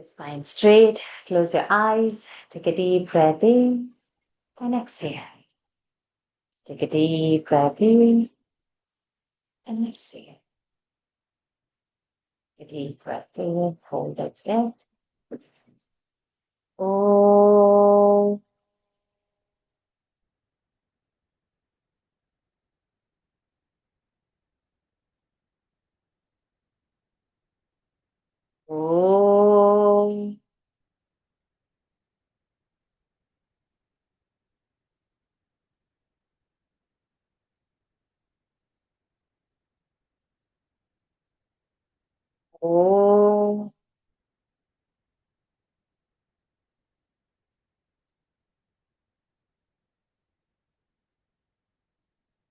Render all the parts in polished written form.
Your spine straight, close your eyes, take a deep breath in and exhale. Take a deep breath in and exhale. Take a deep breath in, hold that breath. Oh, oh, oh.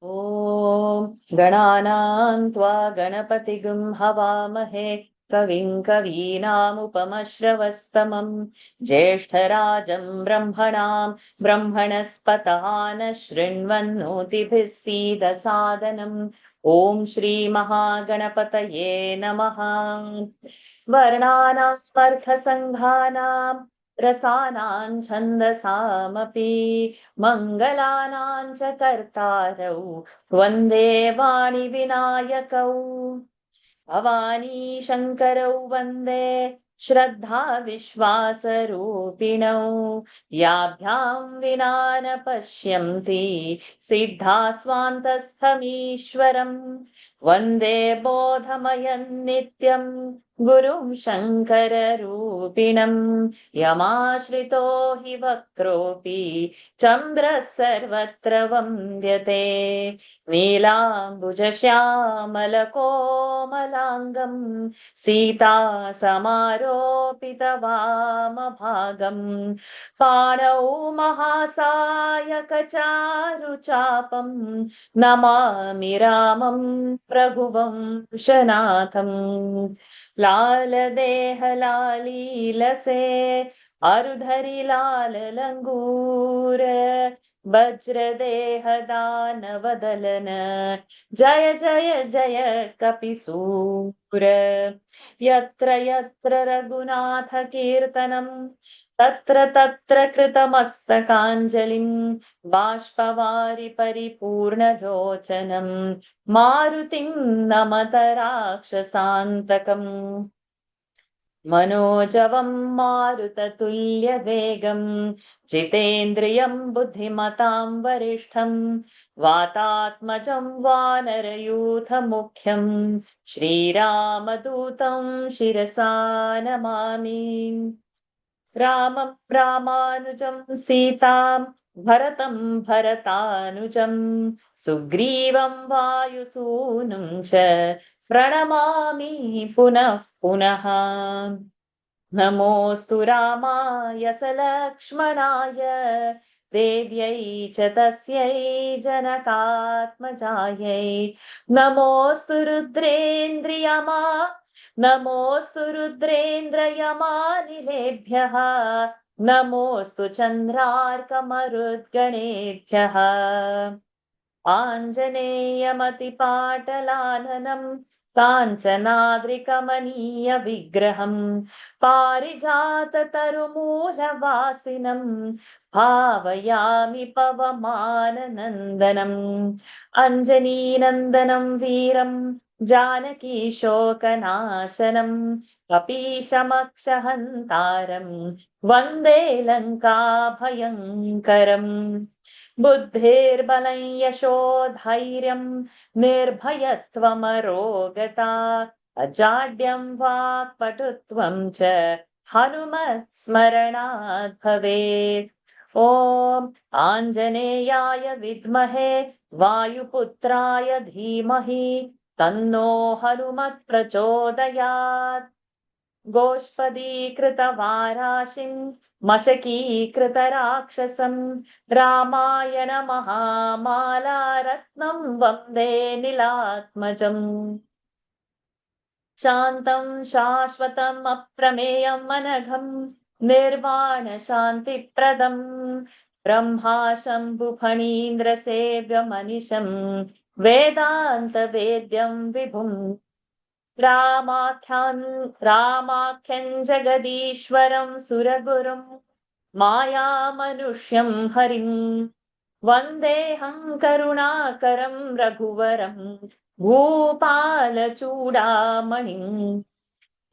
ॐ गणानां त्वा गणपतिगुं हवामहे कविं कवीनामुपमश्रवस्तमं ज्येष्ठराजं ब्रह्मणां ब्रह्मणस्पतान शृण्वन्नोतिभिः सीदसादनम् ॐ श्रीमहागणपतये नमः। वर्णानामर्थसङ्घानां रसानां छन्दसामपि मङ्गलानां च कर्तारौ वन्दे वाणिविनायकौ भवानी शङ्करौ वन्दे श्रद्धा विश्वासरूपिणौ याभ्यां विना न पश्यन्ति सिद्धा स्वान्तस्थमीश्वरम् वन्दे बोधमयं नित्यं गुरुं शङ्कररूपिणं यमाश्रितो हि वक्रोऽपि चन्द्रः सर्वत्र वन्द्यते नीलाम्बुजश्यामलकोमलाङ्गं सीतासमारोपितवामभागं पाणौ महासायकचारुचापं नमामि रामं रघुवंशनाथं लालदेहलालीलसे अरुधरि लाल लंगूर वज्रदेह दानवदलन जय जय जय कपिसूर यत्र यत्र रघुनाथ कीर्तनं तत्र तत्र कृतमस्तकाञ्जलिं बाष्पवारि परिपूर्णलोचनं मारुतिं नमत राक्षसान्तकम् मनोजवं मारुततुल्यवेगं जितेन्द्रियं बुद्धिमतां वरिष्ठं वातात्मजं वानरयूथमुख्यं श्रीरामदूतं शिरसा नमामि। रामं रामानुजं सीतां भरतं भरतानुजं सुग्रीवं वायुसूनुं च प्रणमामि पुनः पुनः। नमोऽस्तु रामाय सलक्ष्मणाय देव्यै च तस्यै जनकात्मजायै नमोऽस्तु रुद्रेन्द्रयमानिलेभ्यः नमोऽस्तु चन्द्रार्कमरुद्गणेभ्यः आञ्जनेयमतिपाटलाननं काञ्चनाद्रिकमनीयविग्रहं पारिजाततरुमूलवासिनं भावयामि पवमाननन्दनम् अञ्जनीनन्दनं वीरं जानकीशोकनाशनं कपीशमक्षहन्तारं वन्दे लङ्काभयङ्करम् बुद्धिर्बलं यशोधैर्यं निर्भयत्वमरोगता अजाड्यं वाक्पटुत्वं च हनुमत्स्मरणात् भवेत्। ॐ आञ्जनेयाय विद्महे वायुपुत्राय धीमहि तन्नो हनुमत् प्रचोदयात्। गोष्पदीकृतवाराशिं मशकीकृतराक्षसं रामायण महामालारत्नं वन्दे नीलात्मजम् शान्तं शाश्वतम् अप्रमेयम् अनघं निर्वाणशान्तिप्रदं ब्रह्मा शम्भुफणीन्द्रसेव्यमनिशं वेदान्तवेद्यं विभुम् रामाख्यं जगदीश्वरं सुरगुरुं मायामनुष्यं हरिं वन्देऽहं करुणाकरं रघुवरं भूपालचूडामणिम्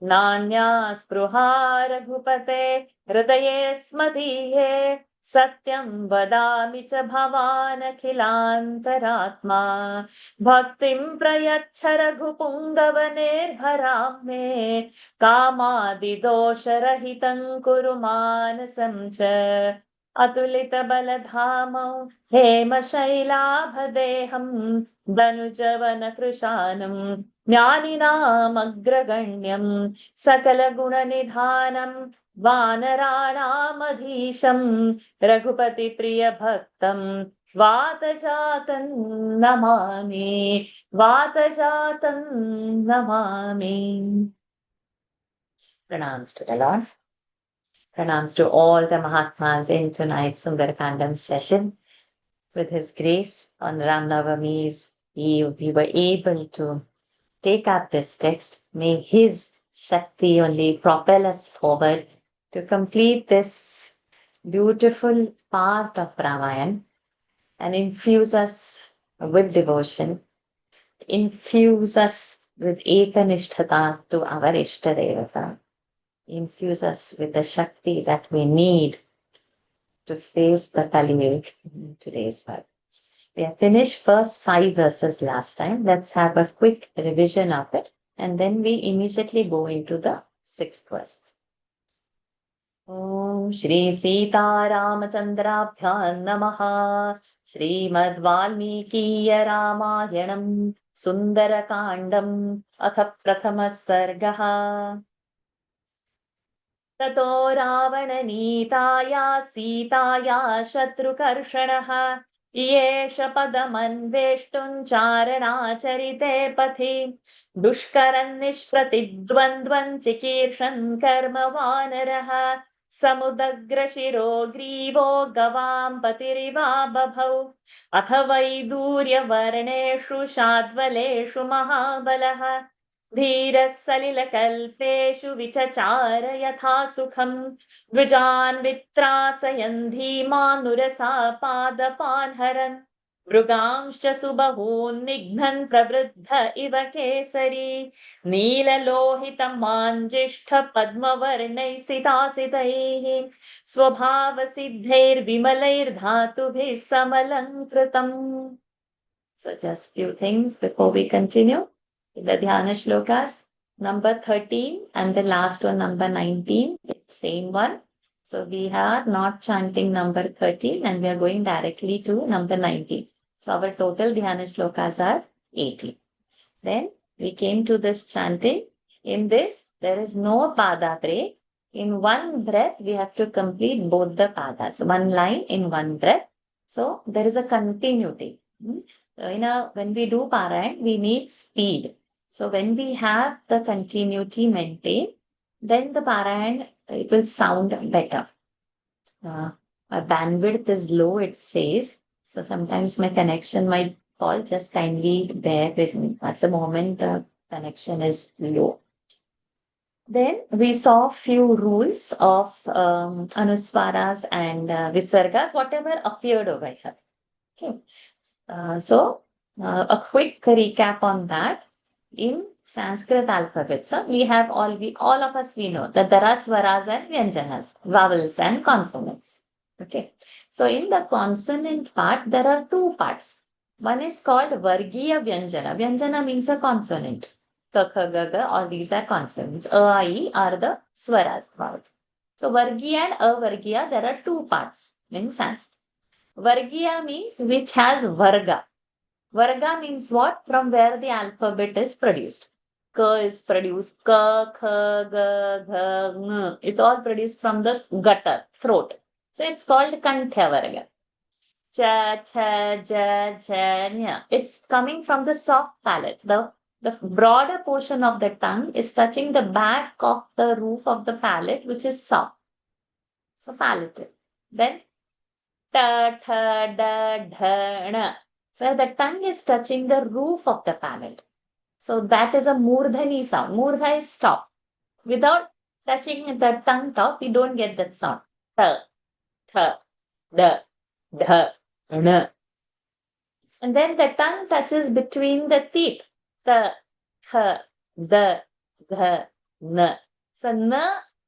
नान्या स्पृहा रघुपते हृदये स्मदीये सत्यं वदामि च भवानखिलान्तरात्मा भक्तिं प्रयच्छ रघुपुङ्गवनेर्भरां मे कामादिदोषरहितं कुरु मानसं च अतुलितबलधामौ हेमशैलाभदेहं दनुजवनकृशानं ज्ञानिनामग्रगण्यं सकलगुणनिधानं वानराणामधीशं रघुपतिप्रियभक्तं वातजातं Namami वातजातं Namami. Pranams to the Lord. Pranams to all the Mahatmas in tonight's Sundarakandam session. With His grace on Ram Navami's Eve, we were able to take up this text. May His Shakti only propel us forward to complete this beautiful part of Ramayana and infuse us with devotion, infuse us with Ekanishtata to our Ishtadevata, infuse us with the Shakti that we need to face the Kali Yuga in today's world. We have finished first 5 verses last time. Let's have a quick revision of it and then we immediately go into the 6th verse. Om Shri Sita Ramachandrabhyam Namaha Srimad Valmikiya Ramayanam Sundarakandam Atha Prathama Sargaha ततो रावणनीताया सीताया शत्रुकर्षणः येष पदमन्वेष्टुं चारणाचरिते पथि दुष्करन् निष्प्रतिद्वन्द्वन् चिकीर्षन् कर्म वानरः समुदग्रशिरो ग्रीवो गवां पतिरिवा बभौ अथ वैदूर्यवर्णेषु शाद्वलेषु महाबलः धीरः सलिलकल्पेषु विचचार यथा सुखं द्विजान् वित्रासयन् धीमानुरसा पादपान् हरन् मृगांश्च सुबहून् निघ्नन् प्रवृद्ध इव Kesari नीललोहितमाञ्जिष्ठ पद्मवर्णैः सितासितैः स्वभावसिद्धैर्विमलैर्धातुभिः समलङ्कृतम्. So just few things before we continue. The Dhyana Shlokas, number 13 and the last one, number 19, it's same one. So we are not chanting number 13 and we are going directly to number 19. So our total Dhyana Shlokas are 80. Then we came to this chanting. In this, there is no pada break. In one breath, we have to complete both the padas. One line in one breath. So there is a continuity. When we do Parayan, we need speed. So when we have the continuity maintained, then the Parayan, it will sound better. My bandwidth is low, it says. So sometimes my connection might fall. Just kindly bear with me. At the moment, the connection is low. Then we saw few rules of Anuswaras and Visargas, whatever appeared over here. Okay. So a quick recap on that. In Sanskrit alphabet, so we all of us know that there are swaras and vyanjanas, vowels and consonants. Okay. So in the consonant part, there are 2 parts. One is called Vargiya Vyanjana. Vyanjana means a consonant. Ka, kha, ga, ga, all these are consonants. A, I, E are the swaras, vowels. So Vargiya and Avargiya, there are 2 parts in Sanskrit. Vargiya means which has Varga. Varga means what? From where the alphabet is produced. Ka is produced. Ka, kha, ga, gha, ng. It's all produced from the gutter, throat. So it's called Kanthya Varga. Cha, cha, ja, ja, nya. It's coming from the soft palate. The broader portion of the tongue is touching the back of the roof of the palate, which is soft. So palatal. Then ta, tha, da, dha, na, where the tongue is touching the roof of the palate. So that is a murdhani sound. Murdha is stop. Without touching the tongue top, we don't get that sound. Th, th, d, dh, n. And then the tongue touches between the teeth. Th, th, d, dh, n. So n,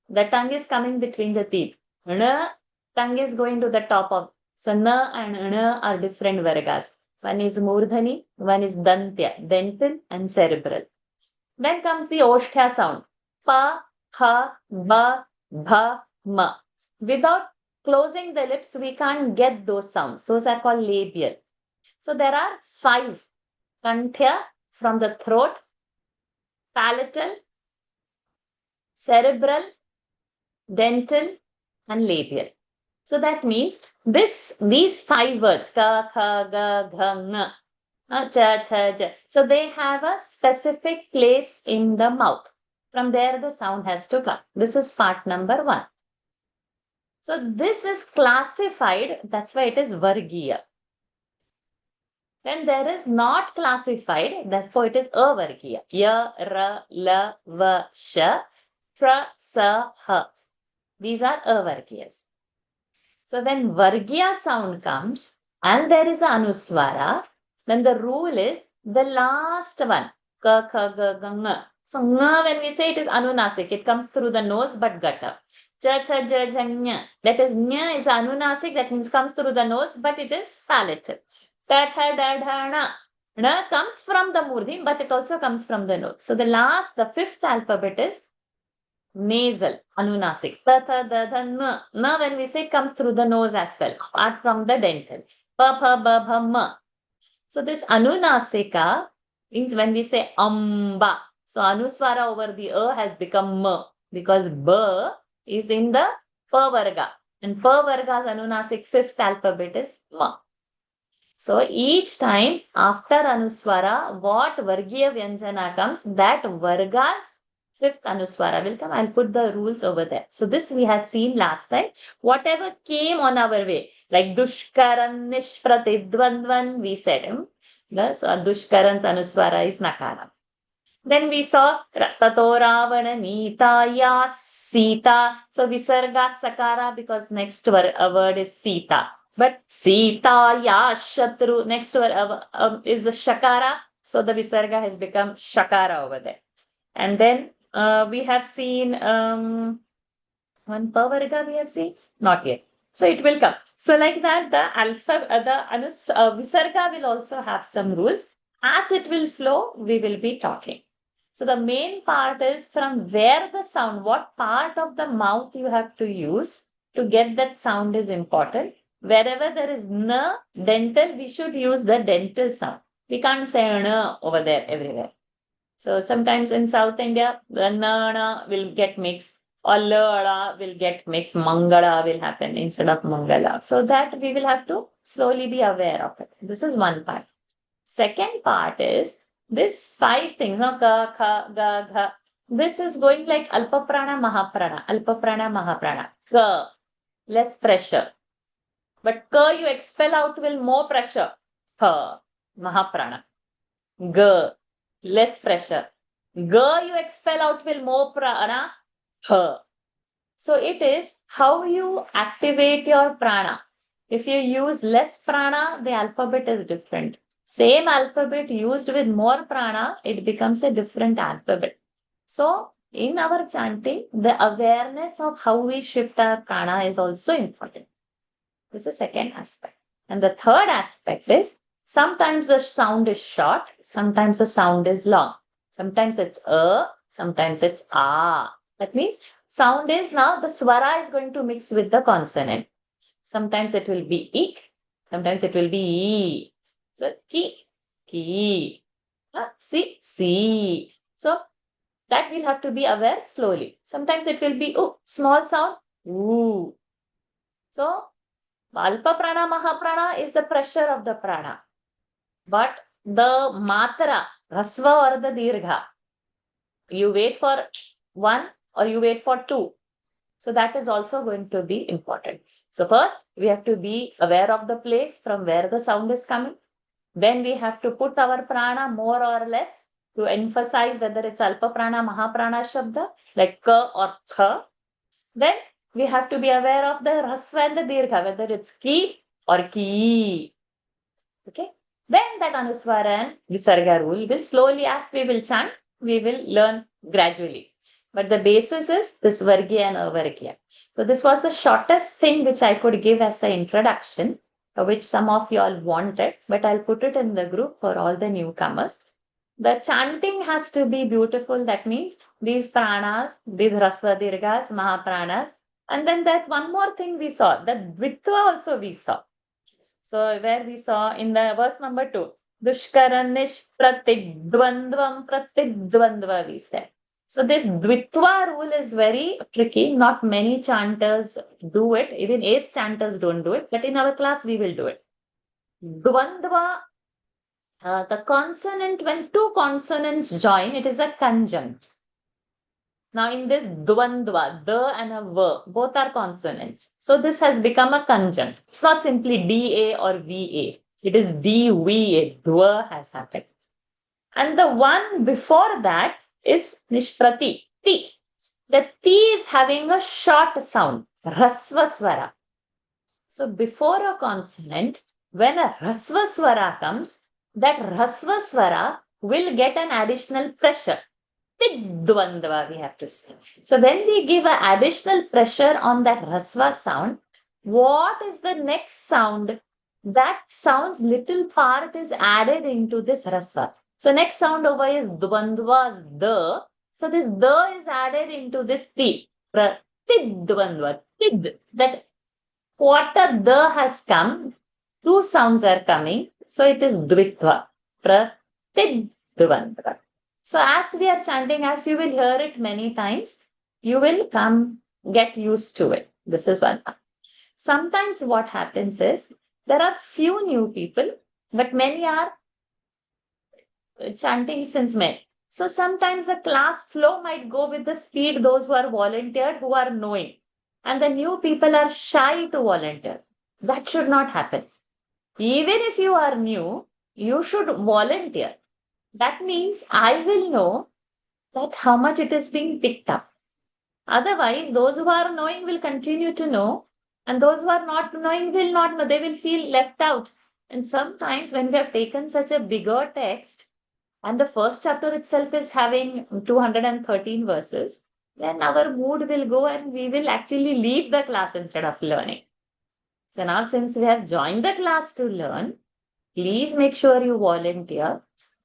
the tongue is coming between the teeth. N, tongue is going to the top of. So n and n are different vargas. One is murdhani, one is dantya, dental and cerebral. Then comes the Oshtha sound. Pa, kha, ba, bha, ma. Without closing the lips, we can't get those sounds. Those are called labial. So there are 5. Kanthya from the throat, palatal, cerebral, dental, and labial. So that means these 5 words, ka, kha, ga, gha, nga, cha, cha, ja. So they have a specific place in the mouth. From there, the sound has to come. This is part number 1. So this is classified. That's why it is Vargiya. Then there is not classified. Therefore, it is Avargiya. Ya, ra, la, va, sha, pra, sa, ha. These are Avargiyas. So when Vargiya sound comes and there is an Anuswara, then the rule is the last one. Ka, kha, ga, ga, nga. So nga, when we say it is Anunasik, it comes through the nose but gutta. Cha, cha, ja, ja, nya. That is nya is Anunasik, that means comes through the nose, but it is palatal. Ta, tha, da, dha, na. Na comes from the murdhi, but it also comes from the nose. So the 5th alphabet is nasal, Anunasik. Ta, tha, da, dha, na. Na, when we say, comes through the nose as well, apart from the dental. Pa, pa, ba, bha, ma. So this Anunasika means when we say amba. So Anuswara over the has become ma because ba is in the pa varga. And pa varga's Anunasik 5th alphabet is ma. So each time after Anuswara, what Vargiya Vyanjana comes, that Varga's 5th Anuswara will come. I'll put the rules over there. So this we had seen last time. Whatever came on our way, like Dushkaran, Nishpratidvandvan, we said him. So Dushkaran's Anuswara is Nakara. Then we saw Tato Ravana Nitaya Sita. So Visarga Sakara because next word is Sita. But Sita Ya Shatru, next word is Shakara. So the Visarga has become Shakara over there. And then we have seen one Pavarga we have seen? Not yet. So it will come. So like that, the Visarga will also have some rules. As it will flow, we will be talking. So the main part is from where the sound, what part of the mouth you have to use to get that sound is important. Wherever there is n dental, we should use the dental sound. We can't say n over there everywhere. So sometimes in South India, the na will get mixed or la will get mixed. Mangala will happen instead of mangala. So that we will have to slowly be aware of it. This is one part. Second part is this 5 things, no? Ka, kha, ga, gha. This is going like Alpa Prana, Mahaprana. Alpa Prana, Mahaprana. Ka, less pressure. But ka you expel out will more pressure. Ka, Mahaprana. Ga, less pressure. Ga you expel out will more prana. Ka. So it is how you activate your prana. If you use less prana, the alphabet is different. Same alphabet used with more prana, it becomes a different alphabet. So in our chanting, the awareness of how we shift our prana is also important. This is the second aspect. And the third aspect is sometimes the sound is short, sometimes the sound is long. Sometimes it's sometimes it's ah. That means sound is now the swara is going to mix with the consonant. Sometimes it will be ik, sometimes it will be e. So ki, si. So that we'll have to be aware slowly. Sometimes it will be small sound, ooh. So Alpa prana, Mahaprana is the pressure of the prana. But the matra, rasva or the dirgha, you wait for 1 or you wait for 2. So that is also going to be important. So first, we have to be aware of the place from where the sound is coming. Then we have to put our prana more or less. to emphasize whether it's Alpa Prana, Mahaprana Shabda, like Ka or Tha. Then we have to be aware of the Rasva and the Dirgha, whether it's Ki or Ki. Okay. Then that Anuswara and Visarga rule will slowly, as we will chant, we will learn gradually. But the basis is this Vargya and Avargya. So this was the shortest thing which I could give as an introduction, which some of you all wanted, but I'll put it in the group for all the newcomers. The chanting has to be beautiful. That means these pranas, these Rasva Dirgas, Mahapranas. And then that one more thing we saw, that Dvitva also we saw. So where we saw in the verse number 2, Dushkaranish pratigdvandvam we said. So this Dvitva rule is very tricky. Not many chanters do it. Even ace chanters don't do it. But in our class, we will do it. Dvandva, the consonant, when two consonants join, it is a conjunct. Now in this dvandva, the and a v, both are consonants. So this has become a conjunct. It's not simply DA or VA. It is DVA. Dva has happened. And the one before that is Nishprati. Ti. The Ti is having a short sound. Rasva Swara. So before a consonant, when a Rasva Swara comes, that Rasva Swara will get an additional pressure. Dvandva, we have to say. So when we give an additional pressure on that Rasva sound, what is the next sound? That sound's little part is added into this Rasva. So next sound over is Dvandva's the. So this the is added into this ti. Tidvandva. Tid. That quarter the has come. Two sounds are coming. So it is Dvitva. Pratidvandva. So as we are chanting, as you will hear it many times, you will get used to it. This is one. Sometimes what happens is, there are few new people, but many are chanting since May. So sometimes the class flow might go with the speed those who are volunteered, who are knowing. And the new people are shy to volunteer. That should not happen. Even if you are new, you should volunteer. That means I will know that how much it is being picked up. Otherwise, those who are knowing will continue to know, and those who are not knowing will not know. They will feel left out. And sometimes when we have taken such a bigger text, and the first chapter itself is having 213 verses, then our mood will go and we will actually leave the class instead of learning. So now since we have joined the class to learn, please make sure you volunteer.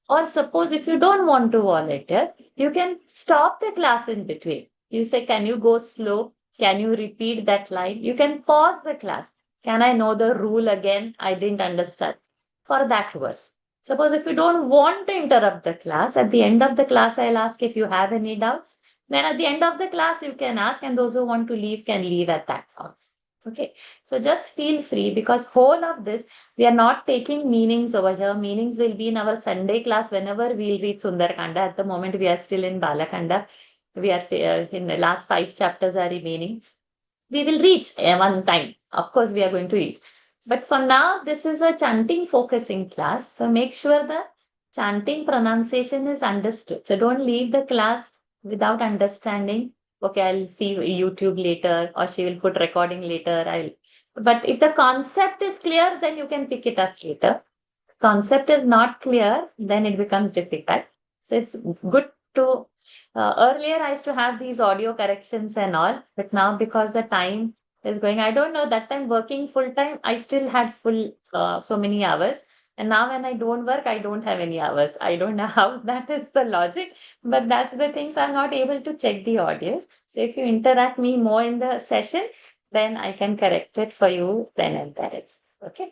Or suppose if you don't want to volunteer, you can stop the class in between. You say, can you go slow? Can you repeat that line? You can pause the class. Can I know the rule again? I didn't understand. For that verse. Suppose if you don't want to interrupt the class, at the end of the class, I'll ask if you have any doubts. Then at the end of the class, you can ask, and those who want to leave can leave at that point. Okay, so just feel free, because whole of this, we are not taking meanings over here. Meanings will be in our Sunday class whenever we'll read Sundarakanda. At the moment, we are still in Balakanda. We are in the last 5 chapters are remaining. We will reach one time. Of course, we are going to reach. But for now, this is a chanting focusing class. So make sure the chanting pronunciation is understood. So don't leave the class without understanding. Okay, I'll see YouTube later, or she will put recording later. But if the concept is clear, then you can pick it up later. Concept is not clear, then it becomes difficult. So it's good to, earlier I used to have these audio corrections and all, but now because the time is going, I don't know, that time working full time, I still had full, so many hours. And now when I don't work, I don't have any hours. I don't know how that is the logic, but that's the things I'm not able to check the audios. So if you interact me more in the session, then I can correct it for you then and there is. Okay.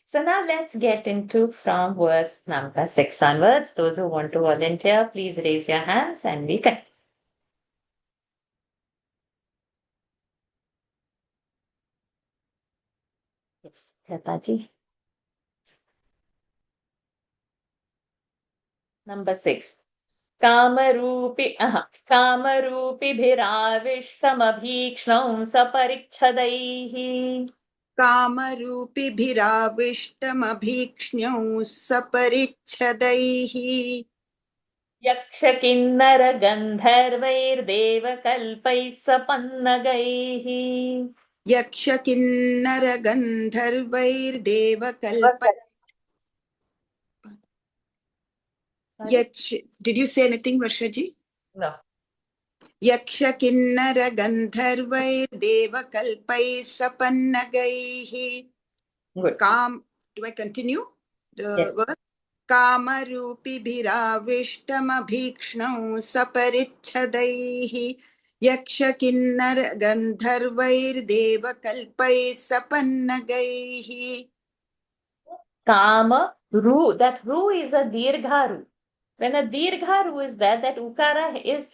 So now let's get into from verse number 6 onwards. Those who want to volunteer, please raise your hands and we can. Yes, Lataji. Number 6. कामरूपिभिराविष्टमभीक्ष्णं सपरिच्छदैः कामरूपिभिराविष्टमभीक्ष्ण्यौ सपरिच्छदैः यक्ष किन्नर गन्धर्वैर्देवकल्पैः सपन्नगैः यक्ष किन्नर गन्धर्वैर्देवकल्प यक्ष did you say anything Varshaji? No. यक्ष किन्नर गन्धर्वैर्देवकल्पैः सपन्नगैः Good. काम do I continue the Yes. verse? कामरूपिभिराविष्टमभीक्ष्णौ सपरिच्छदैः यक्ष किन्नर गन्धर्वैर्देवकल्पैः सपन्नगैः Kama, Ru, that Ru is a Dirgha Ru. When a Dirgha Ru is there, that Ukara is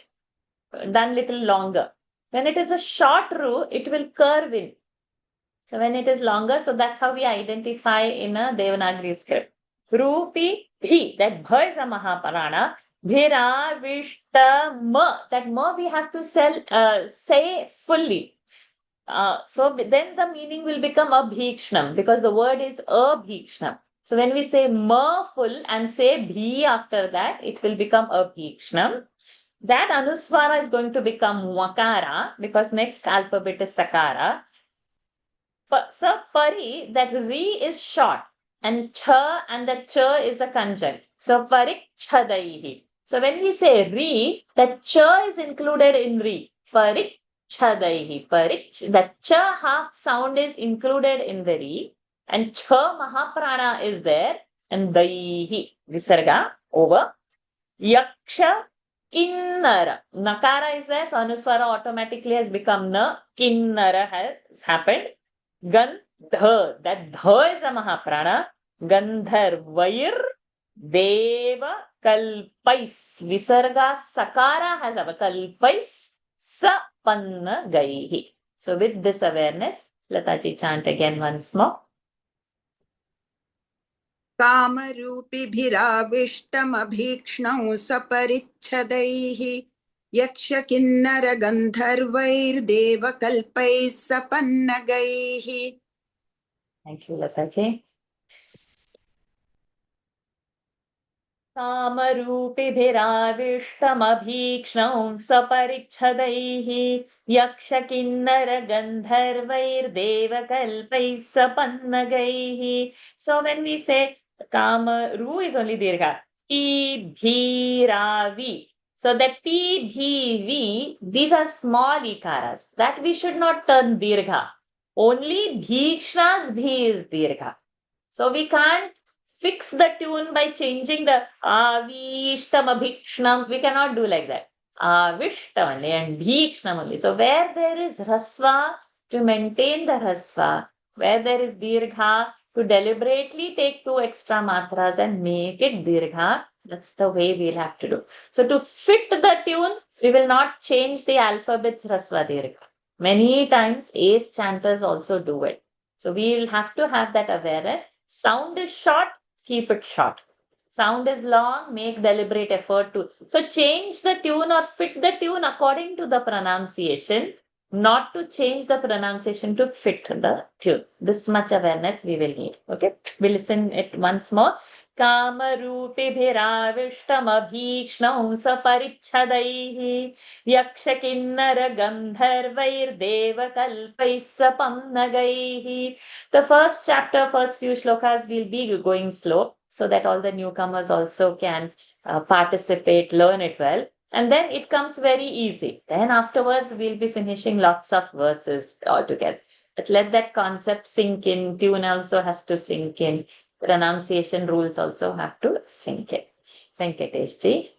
done little longer. When it is a short Ru, it will curve in. So when it is longer, so that's how we identify in a Devanagari script. Rupi Bhi, that Bha is a Mahaparana. Bhira Vishta Ma, that Ma we have to say fully. So then the meaning will become abhikshnam because the word is abhikshnam. So when we say ma full and say bhi after that, it will become abhikshnam. That anuswara is going to become wakara because next alphabet is sakara. So pari, that ri is short and cha and the cha is a conjunct. So parikchadaihi. So when we say ri, that cha is included in ri. Parikchadaihi. That cha half sound is included in the ri and cha mahaprana is there and daihi. Visarga over. Yaksha kinnara. Nakara is there, so anuswara automatically has become na. Kinnara has happened. Gandha, that dha is a mahaprana. Gandharvair deva kalpais. Visarga sakara has a kalpais sapanna gaihi. So with this awareness, Lataji chant again once more. कामरूपिभिराविष्टमभीक्ष्णौ सपरिच्छदैः यक्ष किन्नर गन्धर्वैर्देवकल्पैः सपन्नगैः. Thank you, Lataji. कामरूपिभिराविष्टमभीक्ष्णौ सपरिच्छदैः यक्षकिन्नरगन्धर्वैर्देवकल्पैः सपन्नगैः. So when we say Kamaru is only Dirgha. Bhiravi. So that P, Bhi, V, these are small ikaras. That we should not turn Dirgha. Only Bhikshna's Bhi is Dirgha. So we can't fix the tune by changing the avishtam abhikshnam. We cannot do like that. Avishtam only and bhikshnam only. So where there is rasva, to maintain the rasva, where there is dirgha, to deliberately take 2 extra matras and make it dirgha, that's the way we'll have to do. So to fit the tune, we will not change the alphabets rasva dirgha. Many times ace chanters also do it. So we will have to have that awareness. Sound is short, keep it short. Sound is long, make deliberate effort to. So change the tune or fit the tune according to the pronunciation, not to change the pronunciation to fit the tune. This much awareness we will need. Okay, we listen it once more. कामरूपिभिराविष्टमभीक्ष्णौ सपरिच्छदैः यक्षकिन्नरगन्धर्वैर्देवकल्पैः सपन्नगैः. The first chapter, first few shlokas will be going slow so that all the newcomers also can participate, learn it well. And then it comes very easy. Then afterwards, we'll be finishing lots of verses altogether. But let that concept sink in. Tune also has to sink in. Pronunciation rules also have to sink in. Venkatesh ji.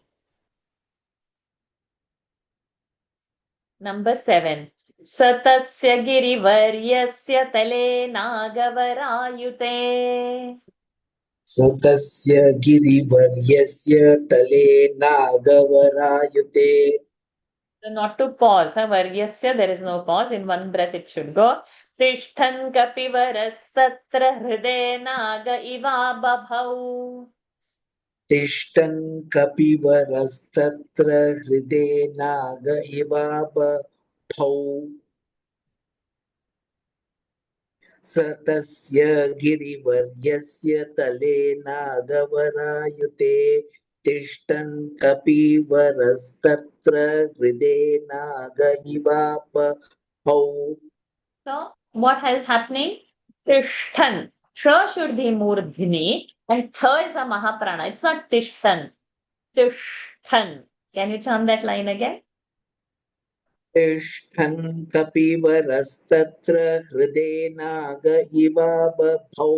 Number 7. Satasya girivaryasya tale nagavaraayute. सतस्य गिरिवर्यस्य तले नागवरायुते. So not to pause. Varyasya, there is no pause. In one breath it should go. Tishtan kapivarastatra hriday naga iva babhau. तिष्ठन् कपिवरस्तत्र हृदे नाग इवाबभौ. सतस्य गिरिवर्यस्य तले नागवरायुते तिष्ठन् कपिवरस्तत्र हृदे नाग इवापहौ. So what is happening? Tishthan. Sh should be murdhini and Tha is a Mahaprana. It's not Tishthan. Tishthan. Can you chant that line again? तिष्ठन् कपिवरस्तत्र हृदे Nag इवापहौ.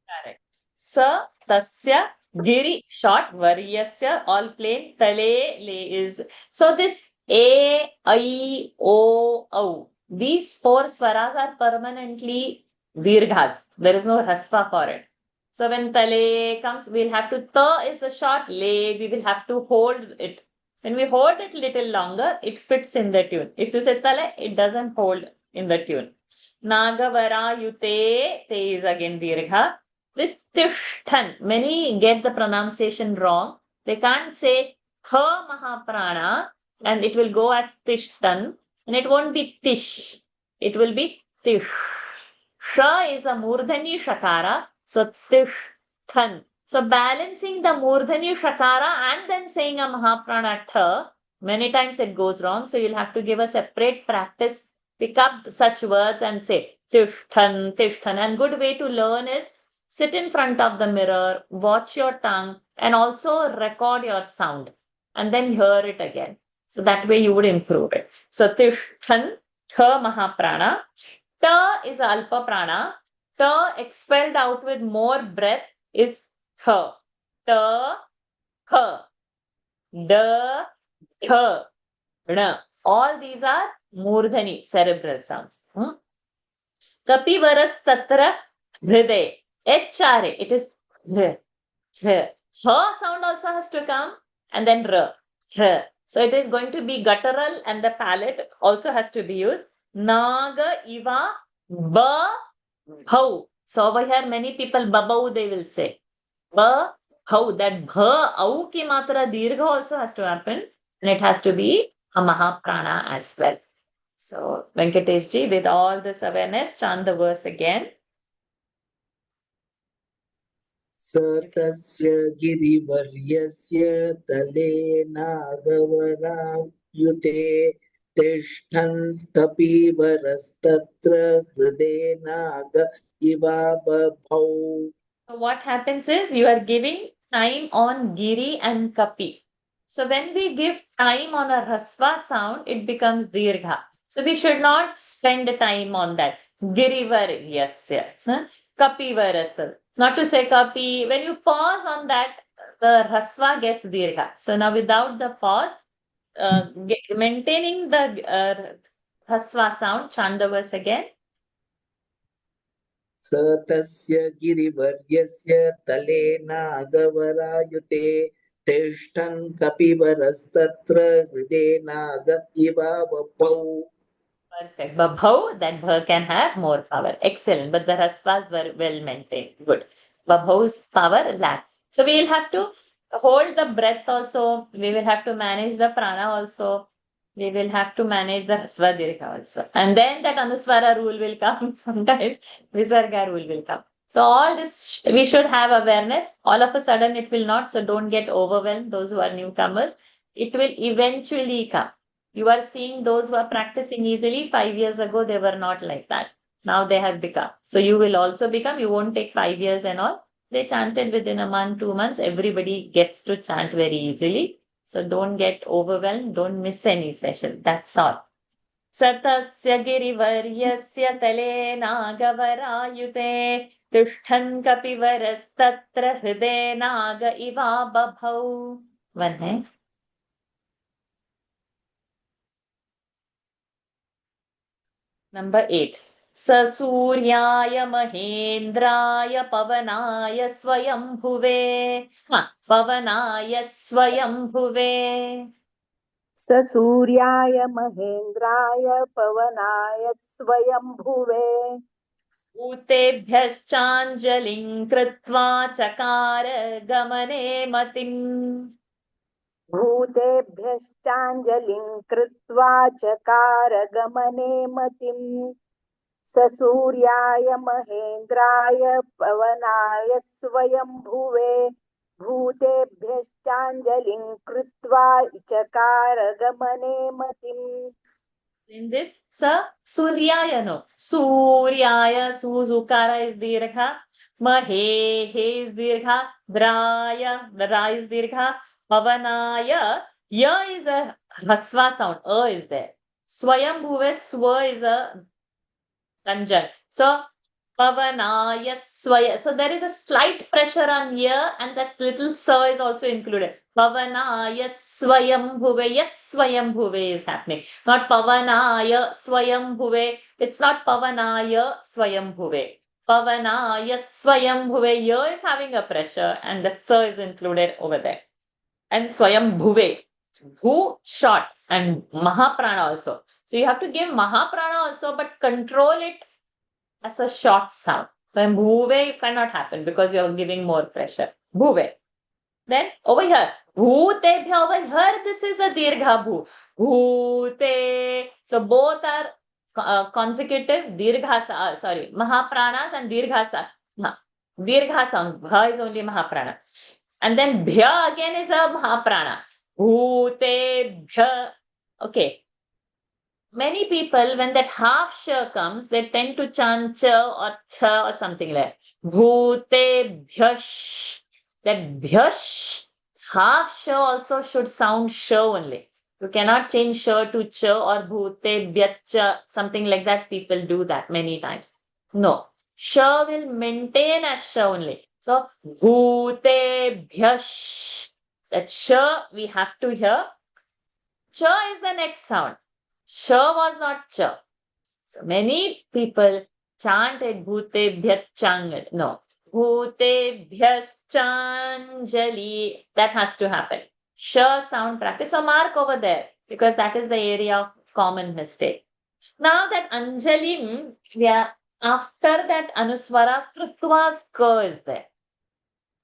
Correct. Sa, tasya, giri, short, varyasya, all plain, tale, le is. So this A, I, O, Au, these four swaras are permanently dirghas. There is no rasva for it. So when tale comes, we'll have to, ta is a short, le, we will have to hold it. When we hold it little longer, it fits in the tune. If you say tale, it doesn't hold in the tune. Nagavara yute, te is again dirgha. This Tishthan, many get the pronunciation wrong. They can't say Tha Mahaprana and it will go as Tishtan and it won't be Tish. It will be Tish. Sha is a Murdhani Shakara, so Tishthan. So balancing the Murdhani Shakara and then saying a Mahaprana Tha, many times it goes wrong. So you'll have to give a separate practice, pick up such words and say Tishthan, Tishthan. And good way to learn is sit in front of the mirror, watch your tongue, and also record your sound and then hear it again. So that way you would improve it. So Tishthan, Tha Mahaprana. Ta is Alpa Prana. Ta expelled out with more breath is Tha. Ta, Tha. Da, Tha. Na. All these are Murdhani, cerebral sounds. Kapivaras Tatra Hriday. HRA, it is R. R. Ha sound also has to come and then R. R. So it is going to be guttural and the palate also has to be used. Naga Iva Ba Bhau. So over here many people Babau they will say. Ba Bhau. That Bha Au ki matra dirgha also has to happen and it has to be a Mahaprana as well. So Venkatesh ji, with all this awareness, chant the verse again. स तस्य गिरिवर्यस्य तले नागवरायुते तिष्ठन् कपिवरस्तत्र हृदे नाग इवापहौ. So what happens is you are giving time on Giri and Kapi. So when we give time on a Rasva sound, it becomes Dirgha. So we should not spend time on that. Girivaryasya, Kapivarasya. Not to say Kapi. When you pause on that, the Rasva gets Dirgha. So now without the pause, maintaining the Rasva sound, chant the verse again. स तस्य गिरिवर्यस्य तले नागवरायुते तिष्ठन् कपिवरस्तत्र हृदे नाग इवापहौ. Perfect. Babhau, that bha can have more power. Excellent. But the rasvas were well maintained. Good. Babhau's power lack. So we will have to hold the breath also. We will have to manage the prana also. We will have to manage the rasva dirgha also. And then that anuswara rule will come. Sometimes visarga rule will come. So all this we should have awareness. All of a sudden it will not. So don't get overwhelmed. Those who are newcomers, it will eventually come. You are seeing those who are practicing easily. 5 years ago, they were not like that. Now they have become. So you will also become. You won't take 5 years and all. They chanted within a month, 2 months. Everybody gets to chant very easily. So don't get overwhelmed. Don't miss any session. That's all. Satasya girivaryasya tale nagavarayute tishthan kapivarastattra hriday naga iva babhau. One hai. Number 8. Sasuryaaya Mahendraya Pavanaya Swayambhuve. Pavanaya Swayambhuve. स सूर्याय महेन्द्राय पवनाय स्वयंभुवे Utebhyaschanjalim Kritva Chakara Gamane Matim. भूतेभ्यश्चाञ्जलिं कृत्वा चकार गमने मतिम् स सूर्याय महेन्द्राय पवनाय स्वयंभुवे भूतेभ्यश्चाञ्जलिं कृत्वा चकार गमने मतिम्. In this, Suryaya no. Suryaya, Sukara is Dirgha. Mahe, He is Dirgha. Draya, the Ra is Dirgha. Pavanaya, Ya is a Hasva sound. Is there. Swayambhuve, Swa is a Kanjan. So, Pavanaya Swaya. So there is a slight pressure on here, and that little sa is also included. Pavanaya Swayambhuve. Yes, Swayambhuve is happening. Not Pavanaya Swayambhuve. It's not Pavanaya Swayambhuve. Pavanaya Swayambhuve. Here is having a pressure, and that sa is included over there. And Swayambhuve. Bhu short and Mahaprana also. So you have to give Mahaprana also, but control it as a short sound. So in bhuve, you cannot happen because you are giving more pressure. Bhuve. Then over here, bhutebhya, over here, this is a dirgha bhu. Bhute. So both are consecutive dirgha, sorry, mahapranas and dirgha. Dirgha sound. Bha is only mahaprana. And then bhya again is a mahaprana. Bhutebhya. Okay. Many people, when that half sh comes, they tend to chant ch or ch or something like bhute bhyash. That bhyash, half sh also should sound sh only. You cannot change sh to ch or bhute bhyach, something like that. People do that many times. No, sh will maintain as sh only. So bhute bhyash. That sh we have to hear. Ch is the next sound. Sh was not ch. So many people chanted bhutebhyachangal. No. Bhutebhyaschanjali. That has to happen. Sh sound practice. So mark over there because that is the area of common mistake. Now that Anjalim, after that Anuswara, Krutva's ka is there.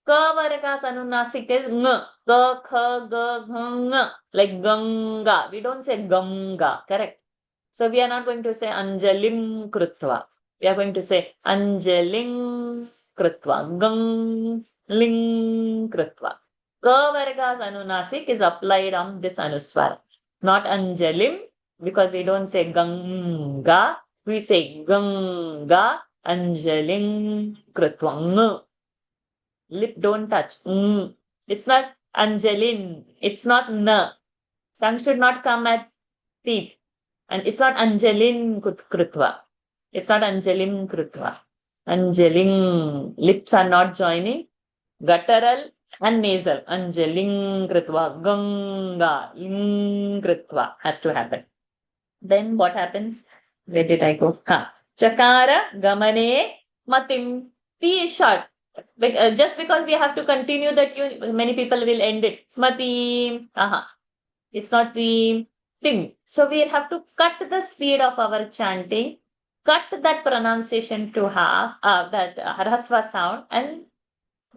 Ka vargas anunasik is ng. Ka, kha, ga, ng. Like Ganga. We don't say Ganga. Correct? So we are not going to say Anjalim Krutva. We are going to say Anjaling Krutva. Gang Ling Krutva. Ka vargas anunasik is applied on this anuswar. Not Anjalim, because we don't say Ganga. We say Ganga Anjaling Krutva. Lip don't touch. It's not Anjalin. It's not na. Tongue should not come at teeth. And it's not Anjalin Krutva. It's not Anjalim Krutva. Anjaling. Lips are not joining. Guttural and nasal. Anjaling Krutva. Ganga. Ling Krutva has to happen. Then what happens? Where did I go? Chakara Gamane Matim. P is short. Just because we have to continue the tune, many people will end it. Matim. It's not the thing. So we'll have to cut the speed of our chanting, cut that pronunciation to half, that Rasva sound, and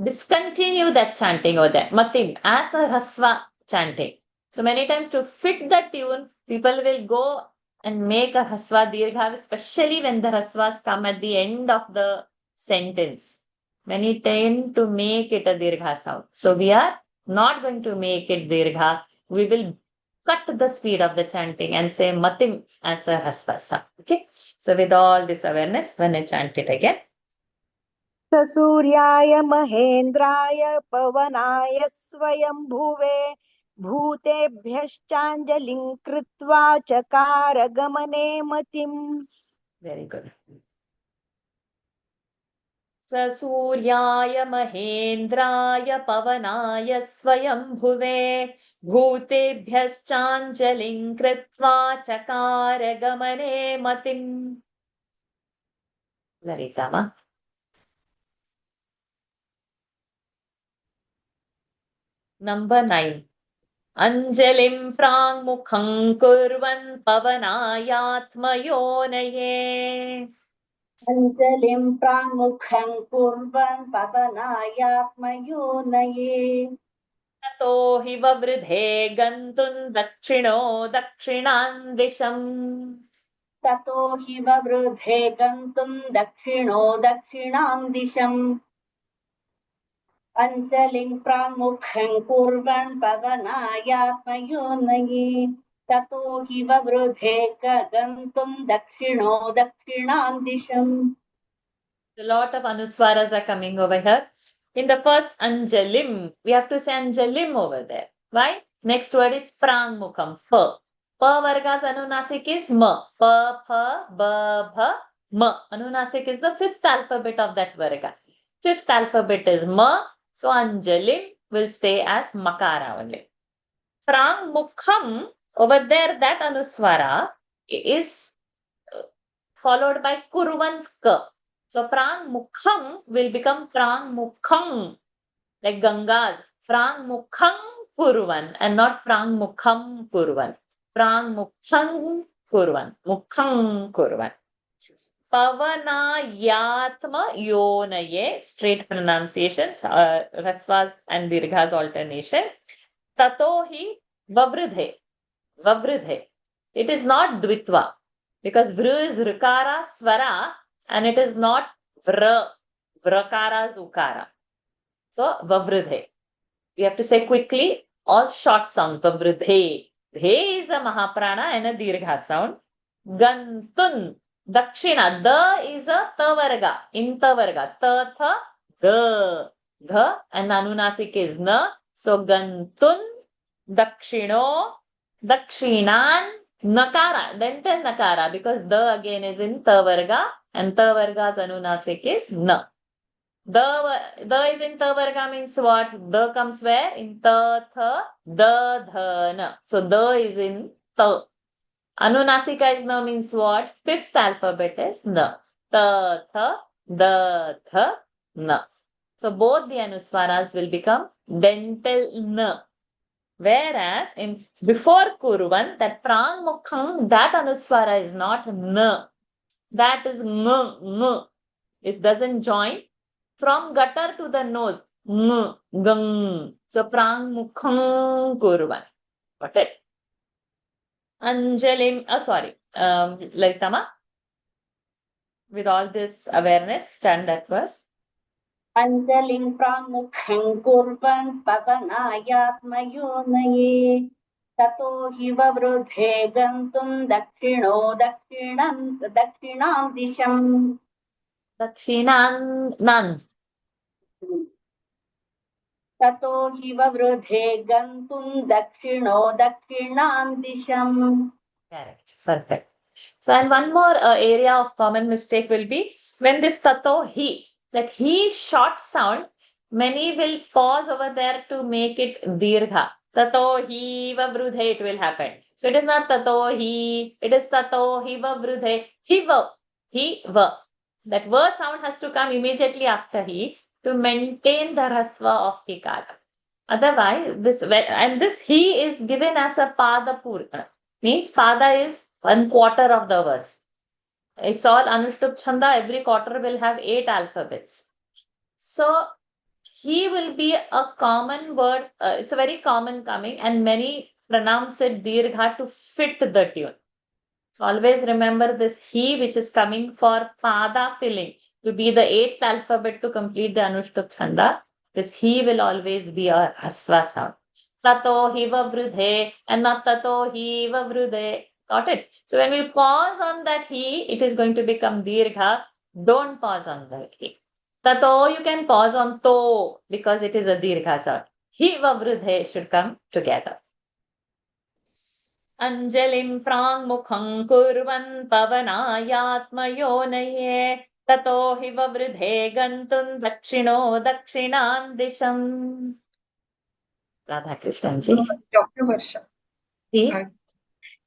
discontinue that chanting over there. Matim, as a Rasva chanting. So many times to fit the tune, people will go and make a Rasva Dirgha, especially when the Rasvas come at the end of the sentence. Many tend to make it a Dirgha sound. So we are not going to make it Dirgha. We will cut the speed of the chanting and say Matim as a Rasva sound. Okay. So with all this awareness, when I chant it again. सूर्याय महेन्द्राय पवनाय स्वयंभुवे भूतेभ्यश्चाञ्जलिं कृत्वा चकार गमने मतिम्. Very good. सूर्याय महेन्द्राय पवनाय स्वयंभुवे भूतेभ्यश्चाञ्जलिं कृत्वा चकार गमने मतिम्. Laritama. Number 9. Anjalim prangmukham kurvan pavanayatmayonaye. अञ्जलिं प्राङ्मुखं कुर्वन् पवनायात्मयोनये ततो हि ववृधे गन्तुं दक्षिणो दक्षिणान् दिशम्. ततो हि ववृधे गन्तुं दक्षिणो दक्षिणां दिशम्. अञ्जलिं प्राङ्मुखं कुर्वन् पवनायात्मयोनये ततो हि ववृधे गन्तुं दक्षिणो दक्षिणां दिशम्. A lot of anuswaras are coming over here. In the first Anjalim, we have to say Anjalim over there. Why? Next word is Prangmukham. Pa. Pa Varga's Anunasik is Ma. Pa, Pa, Ba, Bha, Ma. Anunasik is the fifth alphabet of that Varga. Fifth alphabet is Ma. So Anjalim will stay as Makara only. Prangmukham, over there, that Anuswara is followed by Kurvan's Ka. So Prang Mukham will become Prang Mukham, like Gangas. Prang Mukham Kurvan and not Prang Mukham Kurvan. Prang Mukham Kurvan. Mukham Kurvan. Pavanayatma Yonaye, straight pronunciations, Rasvas and Dirghas alternation. Tatohi Vavridhe. Vavridhe. It is not Dvitva because Vru is Rukara Swara and it is not Vra. Vrakara is Ukara. So Vavridhe. We have to say quickly all short sounds. Vavridhe. Dhe is a Mahaprana and a Dirgha sound. Gantun. Dakshina. Da is a Tavarga. In Tavarga. Ta, tha, da. Dha and Anunasik is na. So Gantun. Dakshino. Dakshinan. Nakara. Dental Nakara because the again is in Tavarga and Tavarga's Anunasik is na. The is in Tavarga means what? The comes where? In ta, tha, da, dha, na. So the is in ta. Anunasika is na means what? Fifth alphabet is na. Ta, tha, da, dha, na. So both the Anuswaras will become dental na. Whereas in before Kurvan, that Prang Mukham, that Anuswara is not na. That is ng. It doesn't join from gutter to the nose. Ng, gang. So Prang Mukham Kurvan. Got it? Anjalim, Lalitama. With all this awareness, stand that verse. अञ्जलिं प्राङ्मुखं कुर्वन् पवनायात्मयोनये ततो हि ववृधे गन्तुं दक्षिणो दक्षिणां दिशम्. Dakshinan. ततो हि ववृधे गन्तुं दक्षिणो दक्षिणां दिशम्. Correct. Perfect. So, and one more area of common mistake will be when this tato he, like he short sound, many will pause over there to make it dirgha. Tato he vavrudhe, it will happen. So it is not tato he, it is tato he vavrudhe, he va. That va sound has to come immediately after he to maintain the rasva of tikara. Otherwise, this he is given as a pada purna. Means pada is 1/4 of the verse. It's all Anushtup Chanda. Every quarter will have 8 alphabets. So he will be a common word. It's a very common coming and many pronounce it dirgha to fit the tune. So always remember this he which is coming for pada filling to be the 8th alphabet to complete the Anushtup Chanda. This he will always be a hasva sound. Tato hi vavrudhe and not tato hi vavrudhe. Got it? So when we pause on that he, it is going to become dirgha. Don't pause on the he. Tato you can pause on to because it is a dirgha sound. Hi vavrudhe should come together. Anjalim prangmukham kurvan pavanayatmayonaye tato hi vavrudhe gantun dakshino dakshinan disham. Radha Krishnanji. Dr. Varsha. See?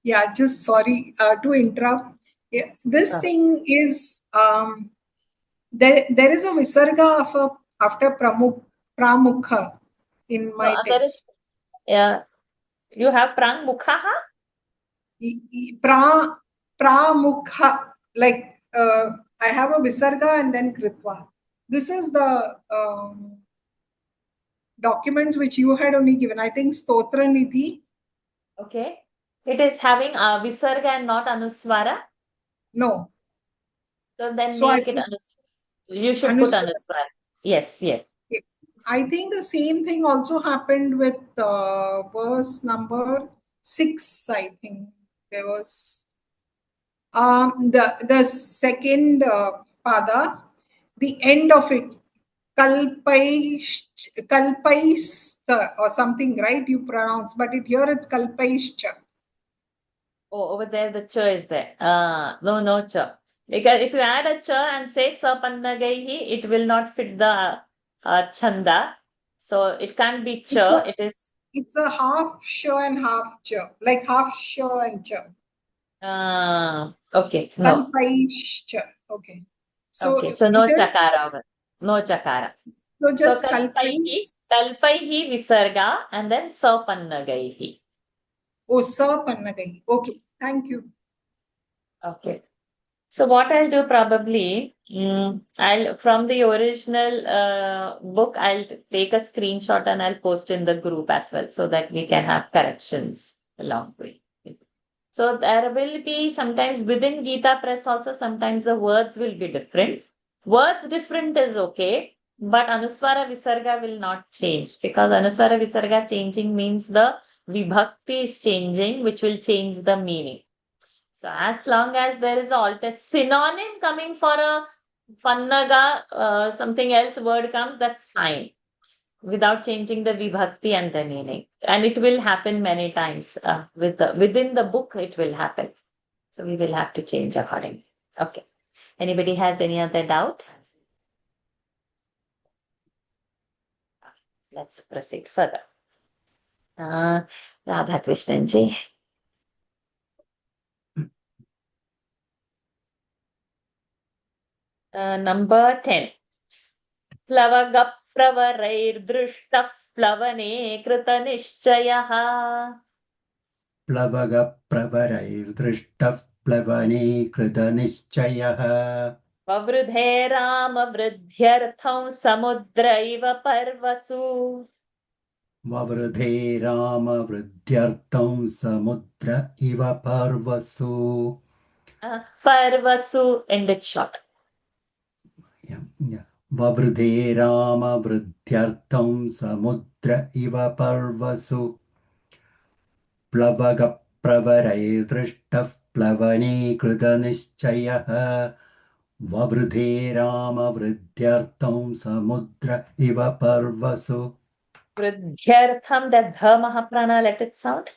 Yeah, just sorry to interrupt. Yes, this thing is there is a visarga after pramukha in my text. You have prangmukha? Pramukha, like I have a visarga and then kritva. This is the documents which you had only given. I think Stotra Nidhi. Okay. It is having a visarga and not anuswara? No. So then make it anuswara. You should put anuswara. Yes. I think the same thing also happened with verse number 6. I think there was the second pada, the end of it, kalpais or something, right? You pronounce, but here it's kalpaischa. Oh, over there the cha is there. No cha. Because if you add a cha and say sapannagaihi, it will not fit the chanda. So it can't be cha. It is It's a half sha and half cha, like half sha and cha. okay. No. Kalpaischa. Okay. So Okay. So no it is. chakara. No chakara. So just So kalpais. kalpaihi visarga and then sapannagaihi. Oh, sapannagai. Okay. Thank you. Okay. So what I'll do probably, I'll from the original book, I'll take a screenshot and I'll post in the group as well so that we can have corrections along the way. So there will be sometimes within Gita Press also, sometimes the words will be different. Words different is okay, but Anuswara Visarga will not change because Anuswara Visarga changing means the Vibhakti is changing, which will change the meaning. So as long as there is a synonym coming for a pannaga, something else word comes, that's fine. Without changing the vibhakti and the meaning. And it will happen many times within the book, it will happen. So we will have to change accordingly. Okay. Anybody has any other doubt? Let's proceed further. Radha Krishnanji. Number 10. प्लवगप्रवरैर्दृष्टः प्लवने कृतनिश्चयः प्लवगप्रवरैर्दृष्टः प्लवने कृतनिश्चयः ववृधे रामवृद्ध्यर्थं समुद्र इव पर्वसु ववृधे रामवृद्ध्यर्थं समुद्र इव पर्वसु पर्वसु ended short. ववृधे रामवृद्ध्यर्थं समुद्र इव पर्वसु प्लवगप्रवरैर्दृष्टः प्लवने कृतनिश्चयः ववृधे रामवृद्ध्यर्थं समुद्र इव पर्वसु वृद्ध्यर्थं that dha mahaprana, let it sound.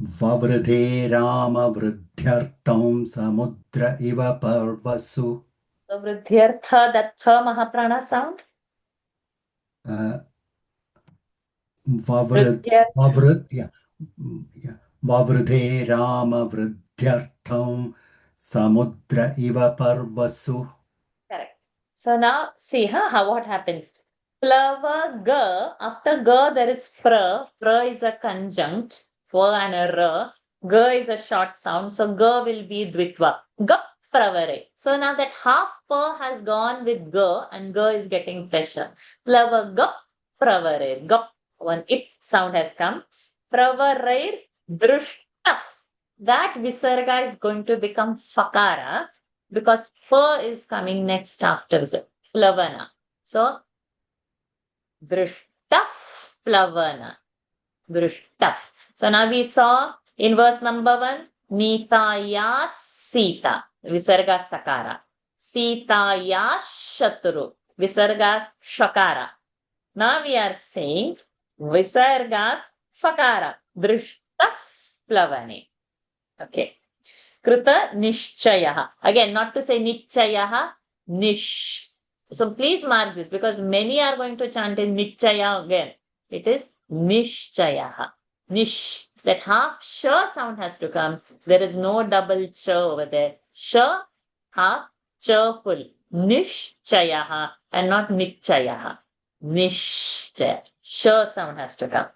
ववृधे रामवृद्ध्यर्थं समुद्र इव पर्वसु So vridhyartha, that tha mahaprana sound. ववृधे रामवृद्ध्यर्थं समुद्र इव पर्वसु. Correct. So now see how what happens. Plava ga, after ga there is pra. Pra is a conjunct. Fa and a ra. Ga is a short sound. So ga will be dvitva. Ga pravare. So now that half pa has gone with ga and ga is getting pressure. Plava ga pravare. Ga. One it sound has come. Pravarair drushtaf. That visarga is going to become fakara because pa is coming next after the plavana. So drishtaf plavana. Drishtaf. So now we saw in verse number 1, Nitaya Sita, visarga sakara. Sitaya Shatru, visarga shakara. Now we are saying visargas fakara. Drishtaf plavane. Okay. Krita nishchayaha. Again, not to say nichayaha, nish. So please mark this because many are going to chant in nichaya again. It is nishchayaha. Nish. That half sha sound has to come. There is no double cha over there. Sha, half, cha full. Nishchayaha and not nichayaha. Nishchaya. Sha sound has to come.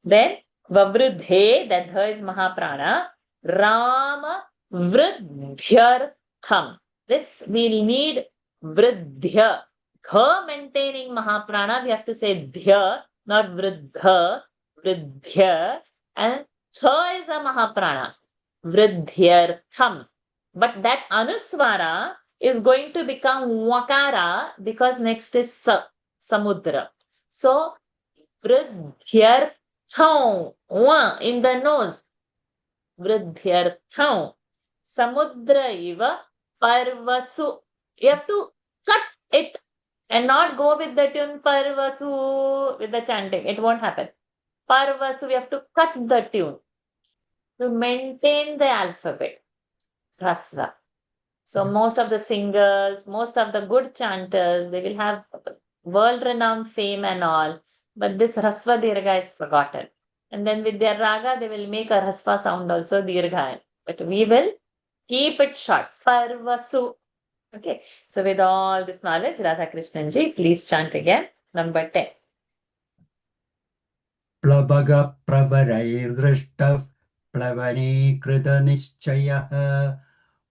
Then vavridhe, that dha is mahaprana. Rama vridhyartham. This we'll need vridhya. Dha maintaining mahaprana, we have to say dhya, not vridha, vridhya. And tha is a mahaprana. Vridhyartham. But that anuswara is going to become wakara because next is sa, samudra. So, vridhyartham, in the nose. Vridhyartham. Samudra iva parvasu. You have to cut it and not go with the tune parvasu with the chanting. It won't happen. Parvasu, we have to cut the tune to maintain the alphabet. Rasva. So most of the singers, most of the good chanters, they will have world-renowned fame and all, but this Rasva Dirgha is forgotten. And then with their raga, they will make a Rasva sound also, Dirgha. But we will keep it short. Parvasu. Okay. So with all this knowledge, Radha Krishnan ji, please chant again. Number 10. प्लवग प्रवरैर्दृष्टः प्लवनीकृतनिश्चयः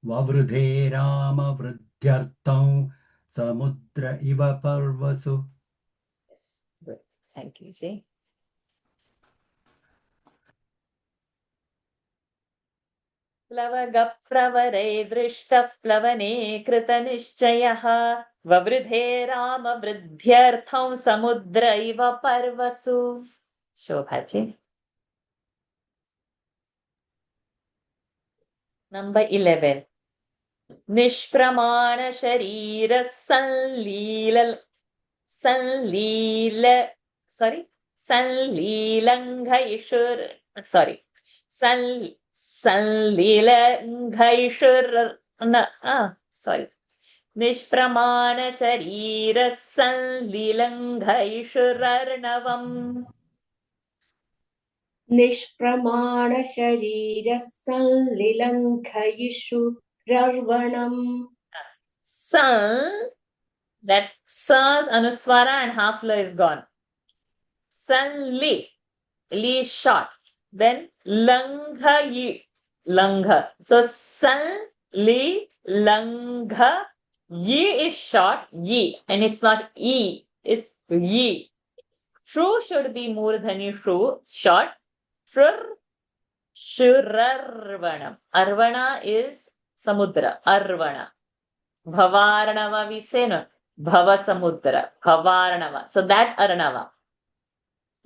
ववृधे रामवृद्ध्यर्थं समुद्र इव पर्वसु. Yes. Good. Thank you, ji. प्लवगप्रवरे दृष्टः प्लवने कृतनिश्चयः ववृधे रामवृद्ध्यर्थं समुद्र इव पर्वसु. Shobhaji. Number 11. Nishpramana sharira Nishpramana sharira sanlilanghayishurarnavam. निष्प्रमाणशरीरः संलिलङ्घयिषुरर्वणम्. San, that sa's anuswara and half la is gone. Sanli, li is short. Then langha yi, langha. So san, li, langha, yi is short, yi, and it's not e, it's yi. Shru should be murdhani shru, short. Shur, shurarvanam. Arvana is samudra, arvana. Bhavarnava we say no. Bhava samudra, bhavarnava. So that arnava.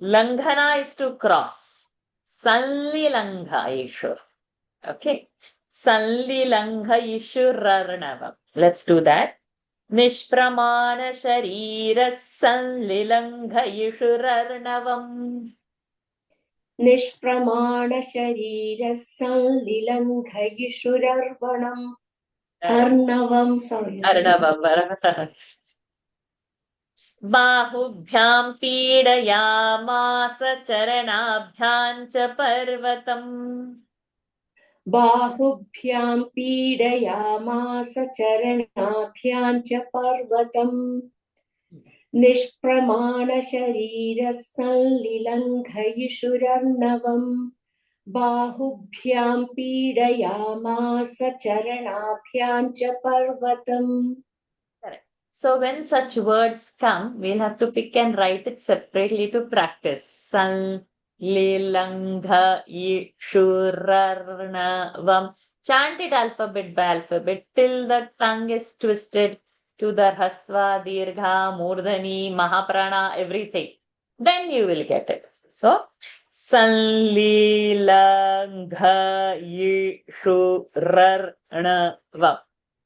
Langhana is to cross. Sanli langha ishur. Okay. Sanli langha ishurarnava. Let's do that. Nishpramana sharira sanli langha ishurarnavam. निष्प्रमाणशरीरः संलिलङ्घयिषुरर्वणम्. अर्णवम्, sorry. Arnavam. बाहुभ्यां पीडयामास चरणाभ्यां च पर्वतम्. बाहुभ्यां पीडयामास चरणाभ्यां च पर्वतम्. निष्प्रमाणशरीरः संलिलङ्घयिषुरर्णवम्. बाहुभ्यां पीडयामास चरणाभ्यां च पर्वतम्. So when such words come, we'll have to pick and write it separately to practice. San, lilangha, ishurarnavam. Chant it alphabet by alphabet till the tongue is twisted to the Hasva, Dirgha, Murdhani, Mahaprana, everything. Then you will get it. So, Sanlilangha Yishurarnavam.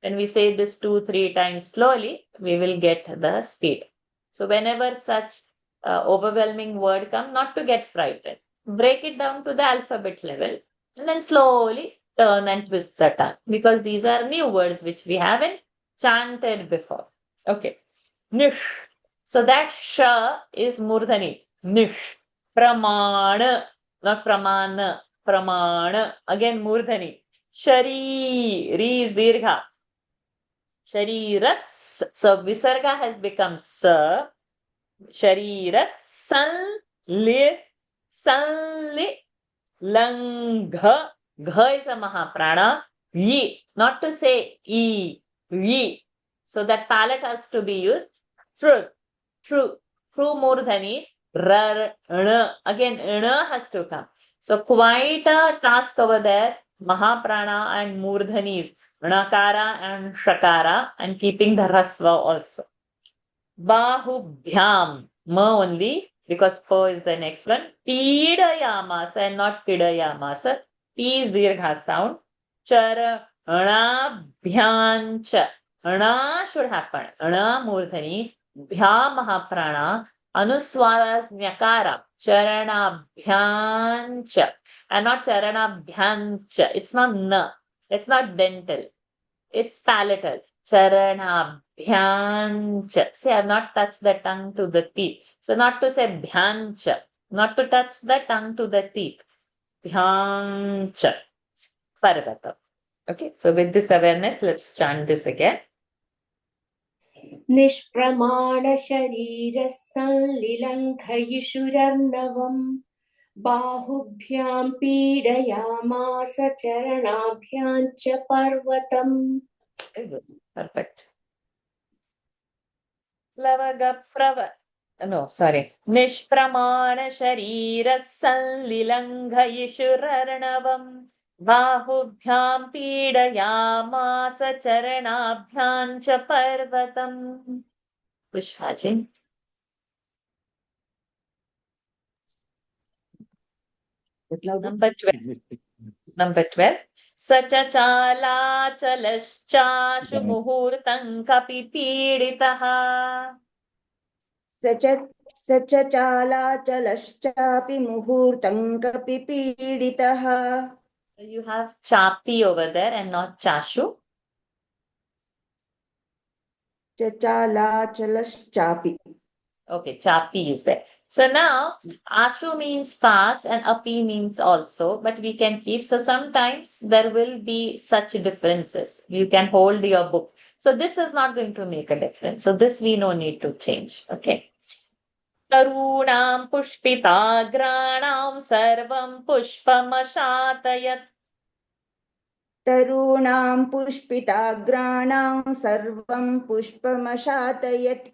When we say this 2-3 times slowly, we will get the speed. So, whenever such overwhelming word comes, not to get frightened. Break it down to the alphabet level and then slowly turn and twist the tongue. Because these are new words which we haven't chanted before. Okay. Nish. So that sha is murdhani. Nish. Pramana. Not pramana. Pramana. Again murdhani. Shari. Ri is dirgha. Shariras. So visarga has become sa. Shariras. San. Li. San. Li. Langha. Gha is a mahaprana. Yi. Not to say e. Yi. So that palate has to be used. True. True. True murdhani. Rar. Again, has to come. So quite a task over there. Mahaprana and murdhanis. Nakara and shakara and keeping the rasva also. Bahubhyam. Ma only, because pa is the next one. Pidayamasa and not pidayamasa. P is dirgha sound. Charanabhyancha. Ana should happen. Ana murdhani. Bhya mahaprana. Anuswaras nyakara. Charanabhyancha. And not charanabhyancha. It's not na. It's not dental. It's palatal. Charanabhyancha. See, I have not touched the tongue to the teeth. So not to say bhyancha. Not to touch the tongue to the teeth. Bhyancha. Parvata. Okay, so with this awareness, let's chant this again. निष्प्रमाण शरीरः संलिलङ्घयिषुरर्णवम् बाहुभ्यां पीडयामास चरणाभ्यां च पर्वतम्. Very good. Perfect. Lavagaprava. No, sorry. Nishpramana sharira sanlilangayishurarnavam bahubhyam pidayamasa charanabhyam cha parvatam. Pushpaji. Number 12. Number 12. Sachachalaschalaschasu muhurtam kapi piditaha. स च चालाचलश्चापि मुहूर्तं कपि पीडितः. You have chapi over there and not chashu. च चालाचलश्चापि. Okay, chapi is there. So now ashu means past and api means also, but we can keep. So sometimes there will be such differences. You can hold your book. So this is not going to make a difference. So this we no need to change. Okay. Tarunam pushpitagranam sarvam pushpamashatayat. तरूणां पुष्पिताग्राणां सर्वं पुष्पमशातयत्.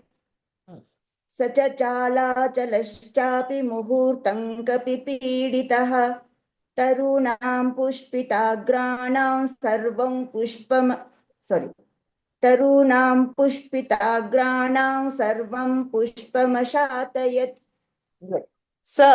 स च चालाचलश्चापि मुहूर्तं कपि पीडितः. तरूणां पुष्पिताग्राणां सर्वं तरूणां पुष्पिताग्राणां सर्वं पुष्पमशातयत्. Sa,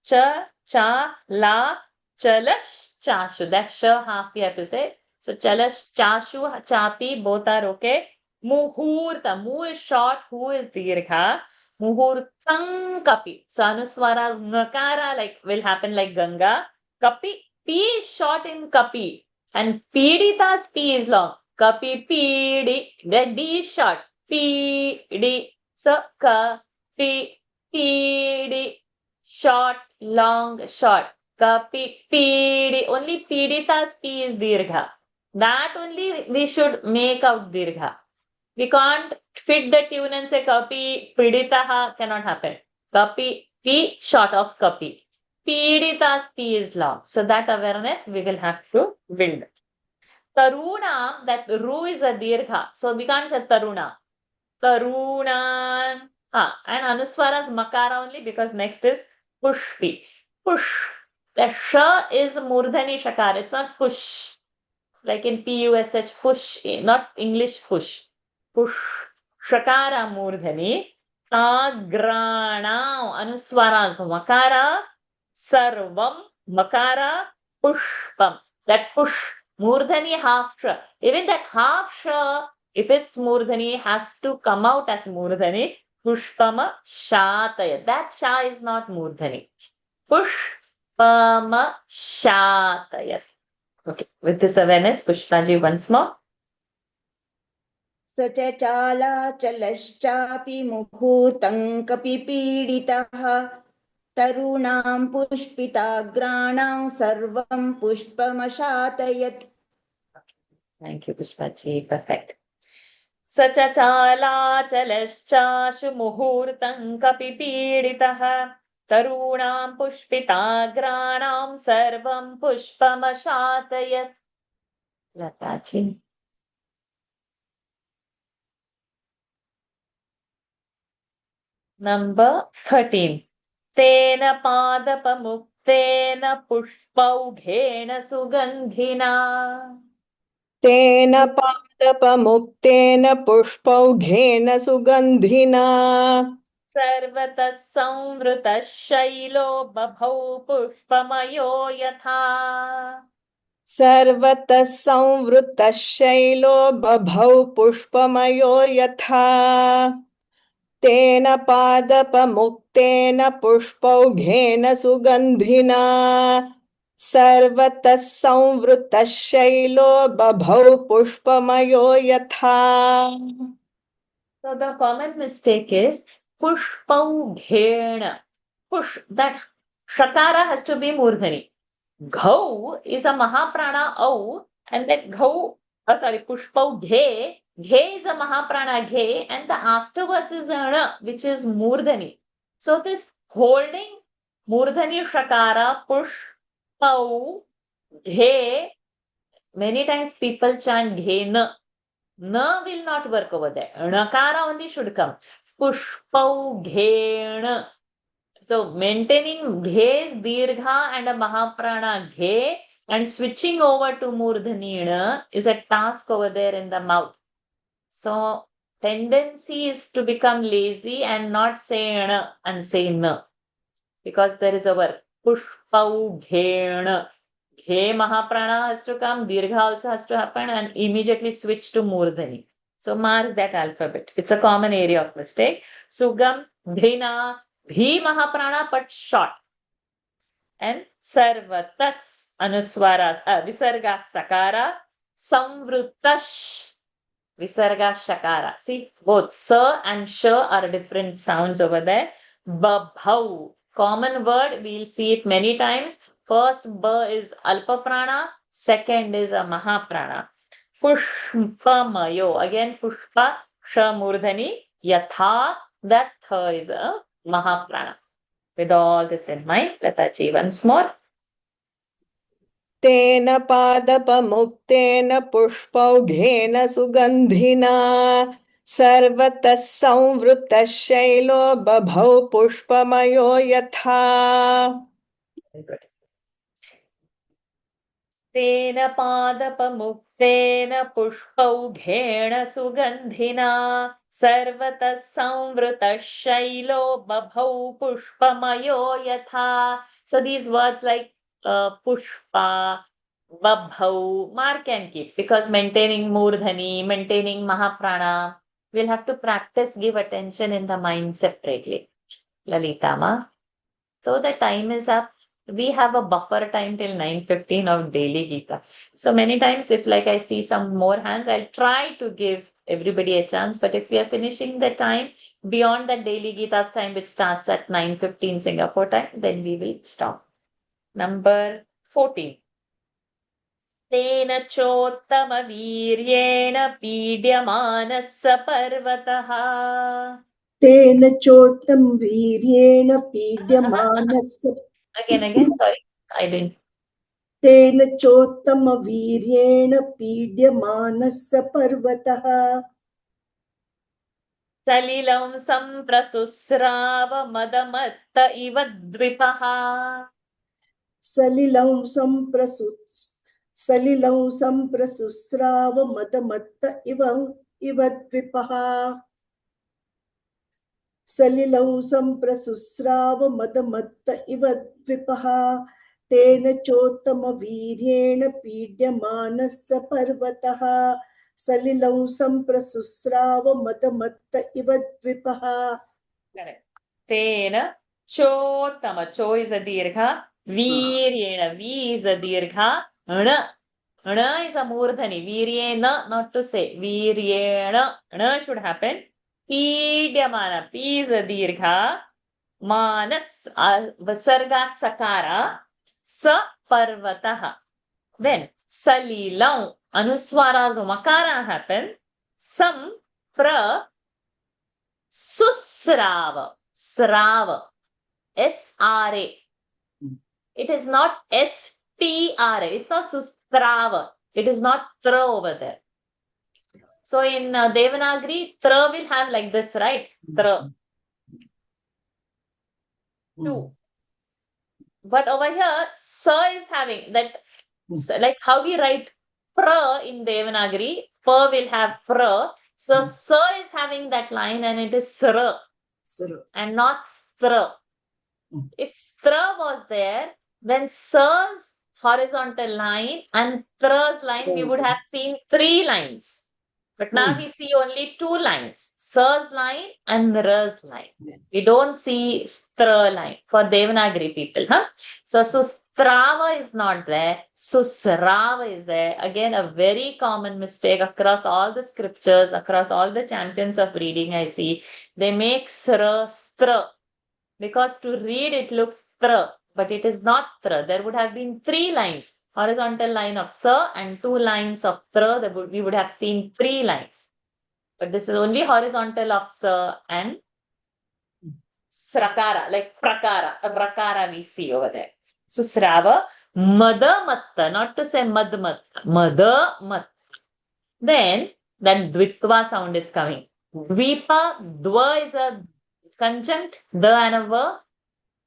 cha, cha, la, chalash, chashu. That sh half you have to say. So chalash, chashu, chapi, both are okay. Muhurta. Mu is short, hu is dirgha. Muhurtam kapi. So anuswaras nakara will happen like Ganga. Kapi, P is short in kapi. And pidita's P is long. Kapi, pidi. The D is short. Pidi. So kapi, pidi. Short, long, short. Kapi, pidi. Only pidita's P is dirgha. That only we should make out dirgha. We can't fit the tune and say kapi, piditaha, cannot happen. Kapi, P short of kapi. Pidita's P is long. So that awareness we will have to build. Taruna, that ru is a dirgha. So we can't say taruna. Taruna. And anuswara's makara only because next is pushpi. Push. The sh is murdhani shakar. It's not push. Like in P-U-S-H, push. Not English push. Push. Shakara murdhani. Agrana. Anuswara's makara. Sarvam. Makara. Pushpam. That push. Murdhani half sh. Even that half sh, if it's murdhani, has to come out as murdhani. Pushpama shataya. That sha is not murdhani. Pushpama shataya. Okay. With this awareness, Pushpaji once more. स च चालाचलश्चापि मुहूर्तं कपि पीडितः. तरूणां पुष्पिताग्राणां सर्वं पुष्पमशातयत्. Thank you, Pushpaji. Perfect. Sacha chala chalaschasu muhurtam kapi piditaha. Tarunam pushpitagranam sarvam pushpamashatayat. Lataji. Number 13. Tena padapamuktena pushpaubhena sugandhina. तेन पादपमुक्तेन पुष्पौघेन सुगन्धिना सर्वतः संवृतः shallow बभौ पुष्पमयो यथा सर्वतः संवृतः shallow बभौ पुष्पमयो यथा तेन पादपमुक्तेन पुष्पौघेन सुगन्धिना सर्वतः संवृतः शैलो बभौ पुष्पमयो यथा. So the common mistake is pushpaugena. Push, that shakara has to be murdhani. Ghau is a mahaprana au, and that ghau, pushpaughe, ghe is a mahaprana ghe, and the afterwards is ana, which is murdhani. So this holding murdhani shakara, pushpau, ghe, many times people chant ghe na. Na will not work over there. Nakara only should come. Pushpau ghena. So maintaining ghes, dirgha and a mahaprana ghe and switching over to murdhanina is a task over there in the mouth. So tendency is to become lazy and not say na and say na. Because there is a work. Pushpau ghena. Ghe Mahaprana has to come, Dirgha also has to happen, and immediately switch to Murdhani. So mark that alphabet. It's a common area of mistake. Sugam, Dhina, Bhi Mahaprana, but short. And Sarvatas, Anuswaras, Visarga Sakara, Samvrutash, Visarga Shakara. See, both Sa and Sh are different sounds over there. Babhau, common word, we'll see it many times. First ba is alpa prana, second is a mahaprana. Pushpamayo, again pushpa, shamurdhani, yatha, that tha is a mahaprana. With all this in mind, let's achieve once more. तेन पादपमुक्तेन पुष्पौघेन सुगन्धिना सर्वतः संवृतः shallow बभौ पुष्पमयो यथा. तेन पादपमुक्तेन पुष्पौघेन सुगन्धिना सर्वतः संवृतः shallow बभौ पुष्पमयो यथा. So these words like pushpa, babhau, mark and keep, because maintaining murdhani, maintaining mahaprana, we'll have to practice, give attention in the mind separately. Lalitama. So the time is up. We have a buffer time till 9:15 of daily Gita. So many times, if like I see some more hands, I'll try to give everybody a chance. But if we are finishing the time beyond that daily Gita's time, which starts at 9:15 Singapore time, then we will stop. Number 14. तेन चोत्तमवीर्येण पीड्यमानः स पर्वतः. तेन चोत्तम वीर्येण पीड्यमानस्य. Again, sorry, I didn't. तेन चोत्तम वीर्येण पीड्यमानस्य पर्वतः. सलिलं सम्प्रसुस्राव मदमत्त इव द्विपः. सलिलं सम्प्रसुस्राव मदमत्त इव द्विपः. सलिलं सम्प्रसुस्राव मदमत्त इव द्विपः. तेन चोत्तम वीर्येण पीड्यमानस्य पर्वतः. सलिलं सम्प्रसुस्राव मदमत्त इव द्विपः. Correct. Tena chottama. Cho is a dirgha. Viryena. V is a dirgha. Ana. Ana is a murdhani. Viryena, not to say. Viryena. Ana should happen. Pīdyamana. P is a dirgha. Manas. Vasarga sakara. Sa parvataha. Then salilau. Anuswaras makara happen. Sam pra susrava. Srava. S-R-A. It is not S-T-R-A. It's not sustrava. It is not tra over there. So in Devanagari, tra will have like this, right? Tra. Two. But over here, sa is having that, like how we write pra in Devanagari, pa will have pra. So sa is having that line and it is sra. Sir. and not stra. Mm. If stra was there, then sir's horizontal line and tra's line, we would have seen 3 lines. But now we see only 2 lines, sir's line and ra's line. Yeah. We don't see stra line for Devanagari people. So Strava is not there. Susrava is there. Again, a very common mistake across all the scriptures, across all the champions of reading I see. They make sra. Because to read it looks tra, but it is not tra. There would have been 3 lines, horizontal line of sa and 2 lines of tra. We would have seen 3 lines. But this is only horizontal of sa and srakara, like prakara, rakara we see over there. So srava, madamatta, not to say madmatta, madamatta. Then dvitva sound is coming. Dvipa, dva is a conjunct, the and a va.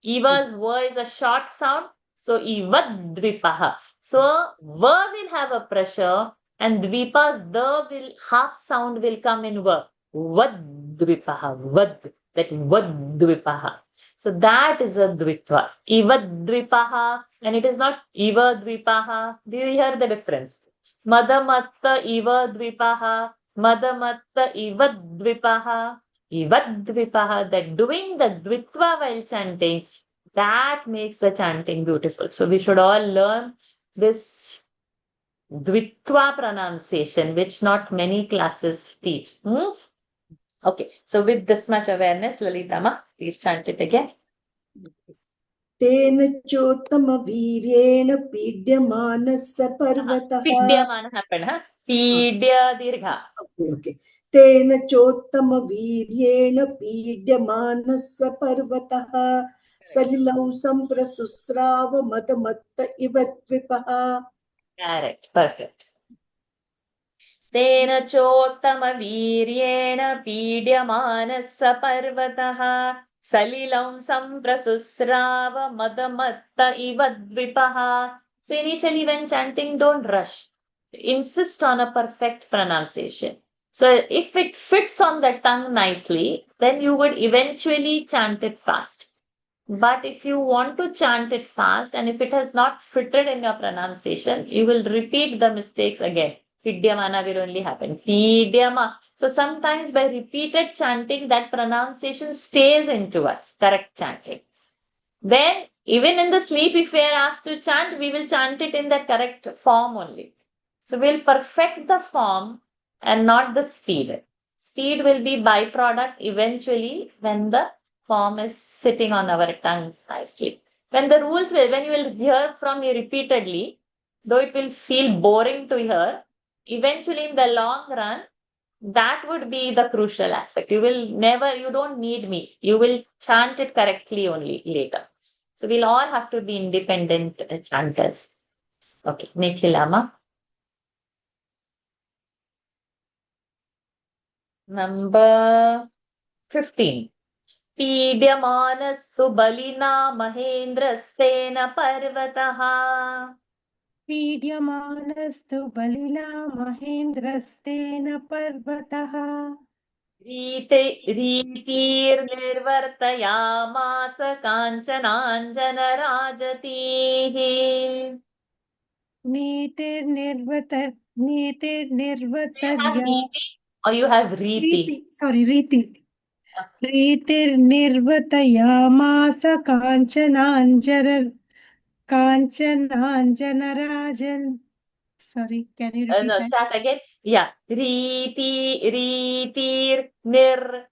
Iva's va is a short sound, so iva dvipaha. So va will have a pressure and dvipa's the will half sound will come in va. Vad dvipaha, vad, that vad dvipaha. So that is a dvitva. Iva dvipaha, and it is not iva dvipaha. Do you hear the difference? Madamatta iva dvipaha, madamatta iva dvipaha. Ivadvipaha, that doing the dvitva while chanting, that makes the chanting beautiful. So we should all learn this dvitva pronunciation, which not many classes teach. Okay, so with this much awareness, Lalitama, please chant it again. तेन चोत्तमवीर्येण पीड्यमानस्य पर्वतः. Pidyamana happened, huh? Pidya dirgha. Okay. तेन चोत्तमवीर्येण पीड्यमानस्य पर्वतः सलिलौ सम्प्रसुस्राव मदमत्त इव द्विपः. Correct, perfect. तेन चोत्तमवीर्येण पीड्यमानस्य पर्वतः सलिलं सम्प्रसुस्राव मदमत्त इव द्विपः. So initially when chanting, don't rush. Insist on a perfect pronunciation. So if it fits on the tongue nicely, then you would eventually chant it fast. But if you want to chant it fast and if it has not fitted in your pronunciation, you will repeat the mistakes again. Pidyamana will only happen. Pidyama. So sometimes by repeated chanting, that pronunciation stays into us, correct chanting. Then even in the sleep, if we are asked to chant, we will chant it in that correct form only. So we'll perfect the form and not the speed. Speed will be byproduct eventually when the form is sitting on our tongue nicely. When you will hear from me repeatedly, though it will feel boring to hear, eventually in the long run, that would be the crucial aspect. You don't need me. You will chant it correctly only later. So we'll all have to be independent chanters. Okay, Nikhilama. Number 15. पीड्यमानस्तु बलिना महेन्द्रस्तेन पर्वतः. पीड्यमानस्तु बलिना महेन्द्रस्तेन पर्वतः रीतिर्निर्वर्तयामास काञ्चनाञ्जनराजतीः. Or you have Riti? Sorry, Riti. रीतिर्निर्वर्तयामास काञ्चनाञ्जनराजन्. Sorry, can you repeat that? Start again. Yeah. Ritir.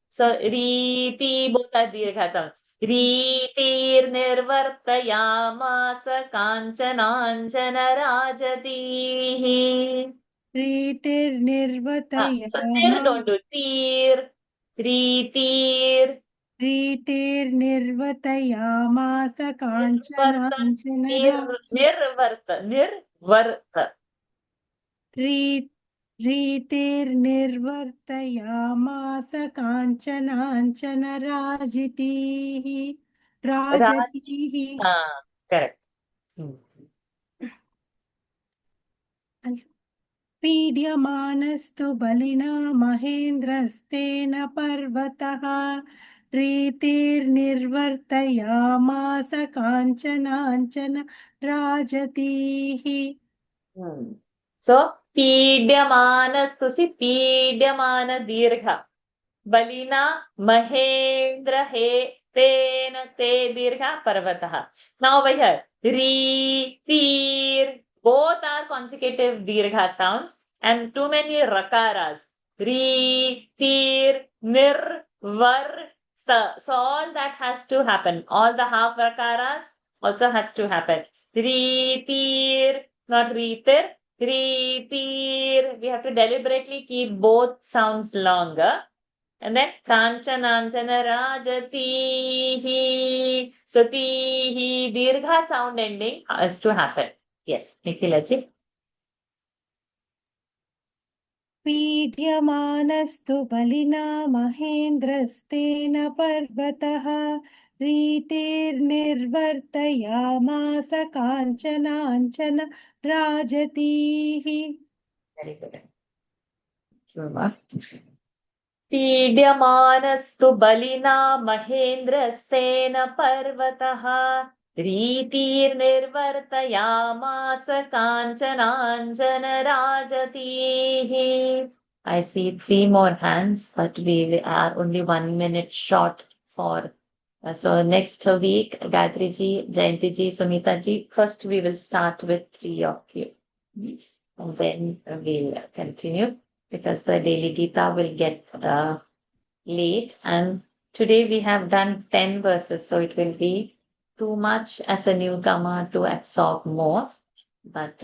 So Riti bota dirgha sound. Ritirnirvartayamas kanchananjanarajatihi. रीतिर्निर्वर्तयामास. So tir don't do tir. Ritir. रीतिर्निर्वर्तयामास काञ्चनाञ्जनराजन्. Nirvarta. रीतिर्निर्वर्तयामास काञ्चनाञ्जनराजितीः. Correct. पीड्यमानस्तु बलिना महेन्द्रस्तेन पर्वतः रीतिर्निर्वर्तयामास काञ्चनाञ्चन राजतीः. So, पीड्यमानस्तु सी पीड्यमान दीर्घ बलिना महेन्द्र हे तेन ते दीर्घ पर्वतः. Now over here, re, tir, both are consecutive dirgha sounds and too many rakaras. Re, tir, nir, var, ta. So all that has to happen. All the half rakaras also has to happen. Re, tir, not re, tir. Re, tir. We have to deliberately keep both sounds longer. And then Kanchananchana Rajatihi. So Tihi, Dirgha sound ending has to happen. Yes, Nikhilaji. पीड्यमानस्तु बलिना महेन्द्रस्तेन पर्वतः रीतिर्निर्वर्तयामास काञ्चनाञ्चन राजतीः. Very good. पीड्यमानस्तु बलिना महेन्द्रस्तेन पर्वतः रीतिर्निर्वर्तयामास काञ्चनाञ्चन राजतीः. I see 3 more hands, but we are only 1 minute short for. So next week, Gayatri ji, Jayanti ji, Sunita ji, first we will start with 3 of you. And then we'll continue because the daily Gita will get late. And today we have done 10 verses, so it will be too much as a newcomer to absorb more. But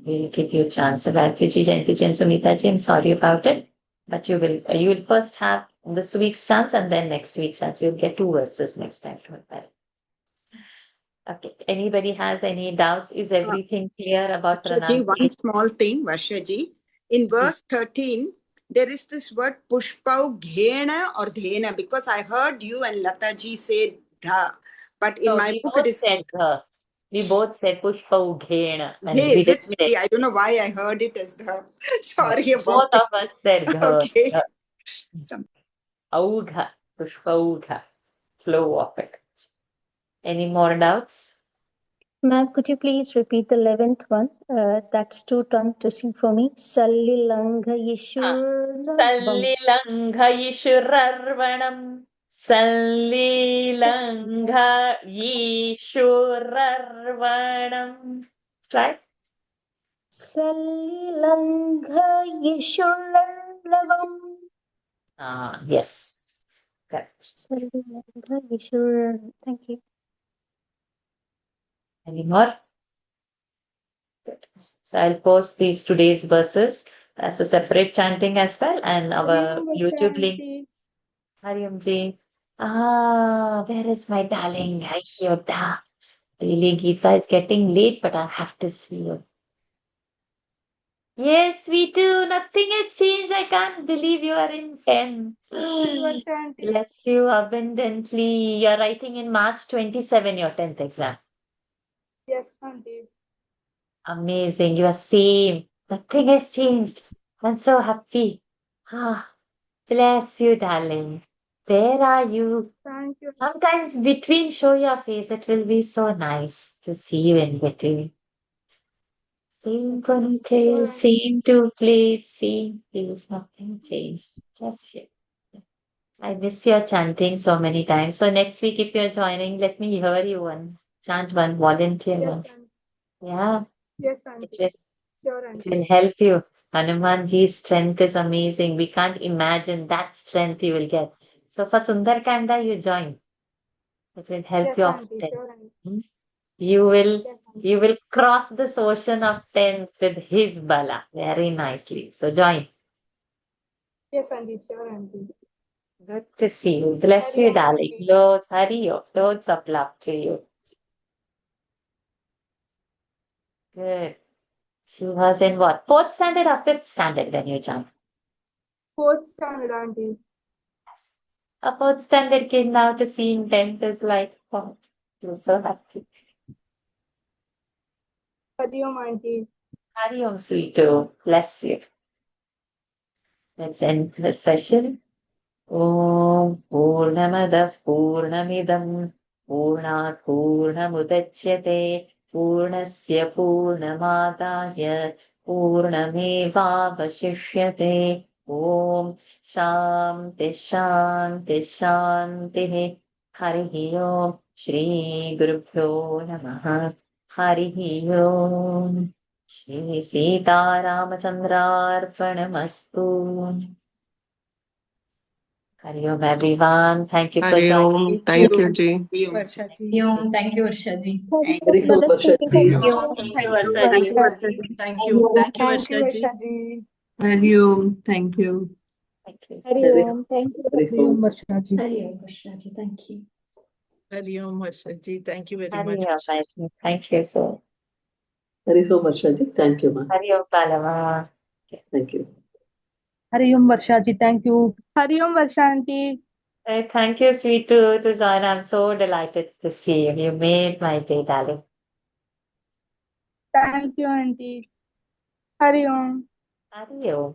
we'll give you a chance. So Gayatri ji, Jayanti ji, and Sunita ji, I'm sorry about it. But you will first have this week's chance and then next week's chance. You'll get 2 verses next time. Don't worry. Okay. Anybody has any doubts? Is everything clear about Varshaji, one pronunciation? small thing, Varshaji. In verse 13, there is this word pushpau ghena or dhena, because I heard you and Lataji say dha, but in No, my we book both it is said we both said pushpa ghena and dhe, we is it? didn't say. Maybe I don't know why I heard it as the. Sorry Both about it. of us said gha. Okay. Augha, pushpaugha, flow of it. Any more doubts? Ma'am, could you please repeat the 11th one? That's too tongue twisting for me. Sallilangha Yishurvam. Sallilangha yishurarvanam. Sallilangha yishurarvanam. Try. Sallilangha Yishurvam. Yes. Correct. Sallilangha Yishurvam. Thank you. Any more? Good. So I'll post these today's verses as a separate chanting as well, and our YouTube link. Hariom ji. Where is my darling Yoda? Really, Geeta is getting late, but I have to see you. Yes, we do. Nothing has changed. I can't believe you are in 10. Bless you abundantly. You're writing in March 27, your 10th exam. Yes, Auntie. Amazing. You are same. Nothing has changed. I'm so happy. Bless you, darling. Where are you? Thank you. Sometimes between show your face. It will be so nice to see you in between. Same ponytail, same 2 plates, same feels, nothing changed. Bless you. I miss your chanting so many times. So next week, if you're joining, let me hear you one. Chant one, volunteer Yes, one. Auntie. Yeah. Yes, It Auntie. will, Sure, it Auntie. will help you. Hanumanji's strength is amazing. We can't imagine that strength you will get. So for Sundarkanda, you join. It will help Yes, you Auntie. often. Sure, Auntie. You will Yes, Auntie. you will cross this ocean of 10 with his bala very nicely. So join. Yes, Auntie. Sure, Auntie. Good to see you. Bless Hari you, Om, darling. Auntie. Loads of love to you. Good. She was in what? 4th standard or 5th standard when you joined? 4th standard, Auntie. Yes. A 4th standard kid now to see in 10th is like, oh, I'm so happy. Hari Om, Auntie. Hari Om, sweeto. Bless you. Let's end the session. ॐ पूर्णमदः पूर्णमिदं पूर्णात् पूर्णमुदच्यते पूर्णस्य पूर्णमादाय पूर्णमेवावशिष्यते ॐ शान्ति शान्ति शान्तिः हरिः ओम् श्रीगुरुभ्यो नमः हरिः ओम् Shri सीतारामचन्द्रार्पणमस्तु Hari Om everyone. Thank you for Hari Om. joining. Thank you, Ji. Varsha ji. Thank you, Varsha ji. Hari Om, Varsha ji. Thank you, Varsha ji. Thank you, Varsha ji. Hari Om. Thank you. Thank you. Hari Om. Thank you. Hari Om. Varsha ji. Hari Om, Varsha ji. Thank you. Hari Om, Varsha ji. Thank you very Hari much. Om, Vaishnavi. Thank you so. Hari Om, Varsha ji. Thank you, ma. Hari Om, Palama. Thank you. Hari Om Varsha ji, thank you. Hari Om Varsha aunty. Thank you, sweet, to join. I'm so delighted to see you. You made my day, darling. Thank you aunty. Hari Om. Hari Om.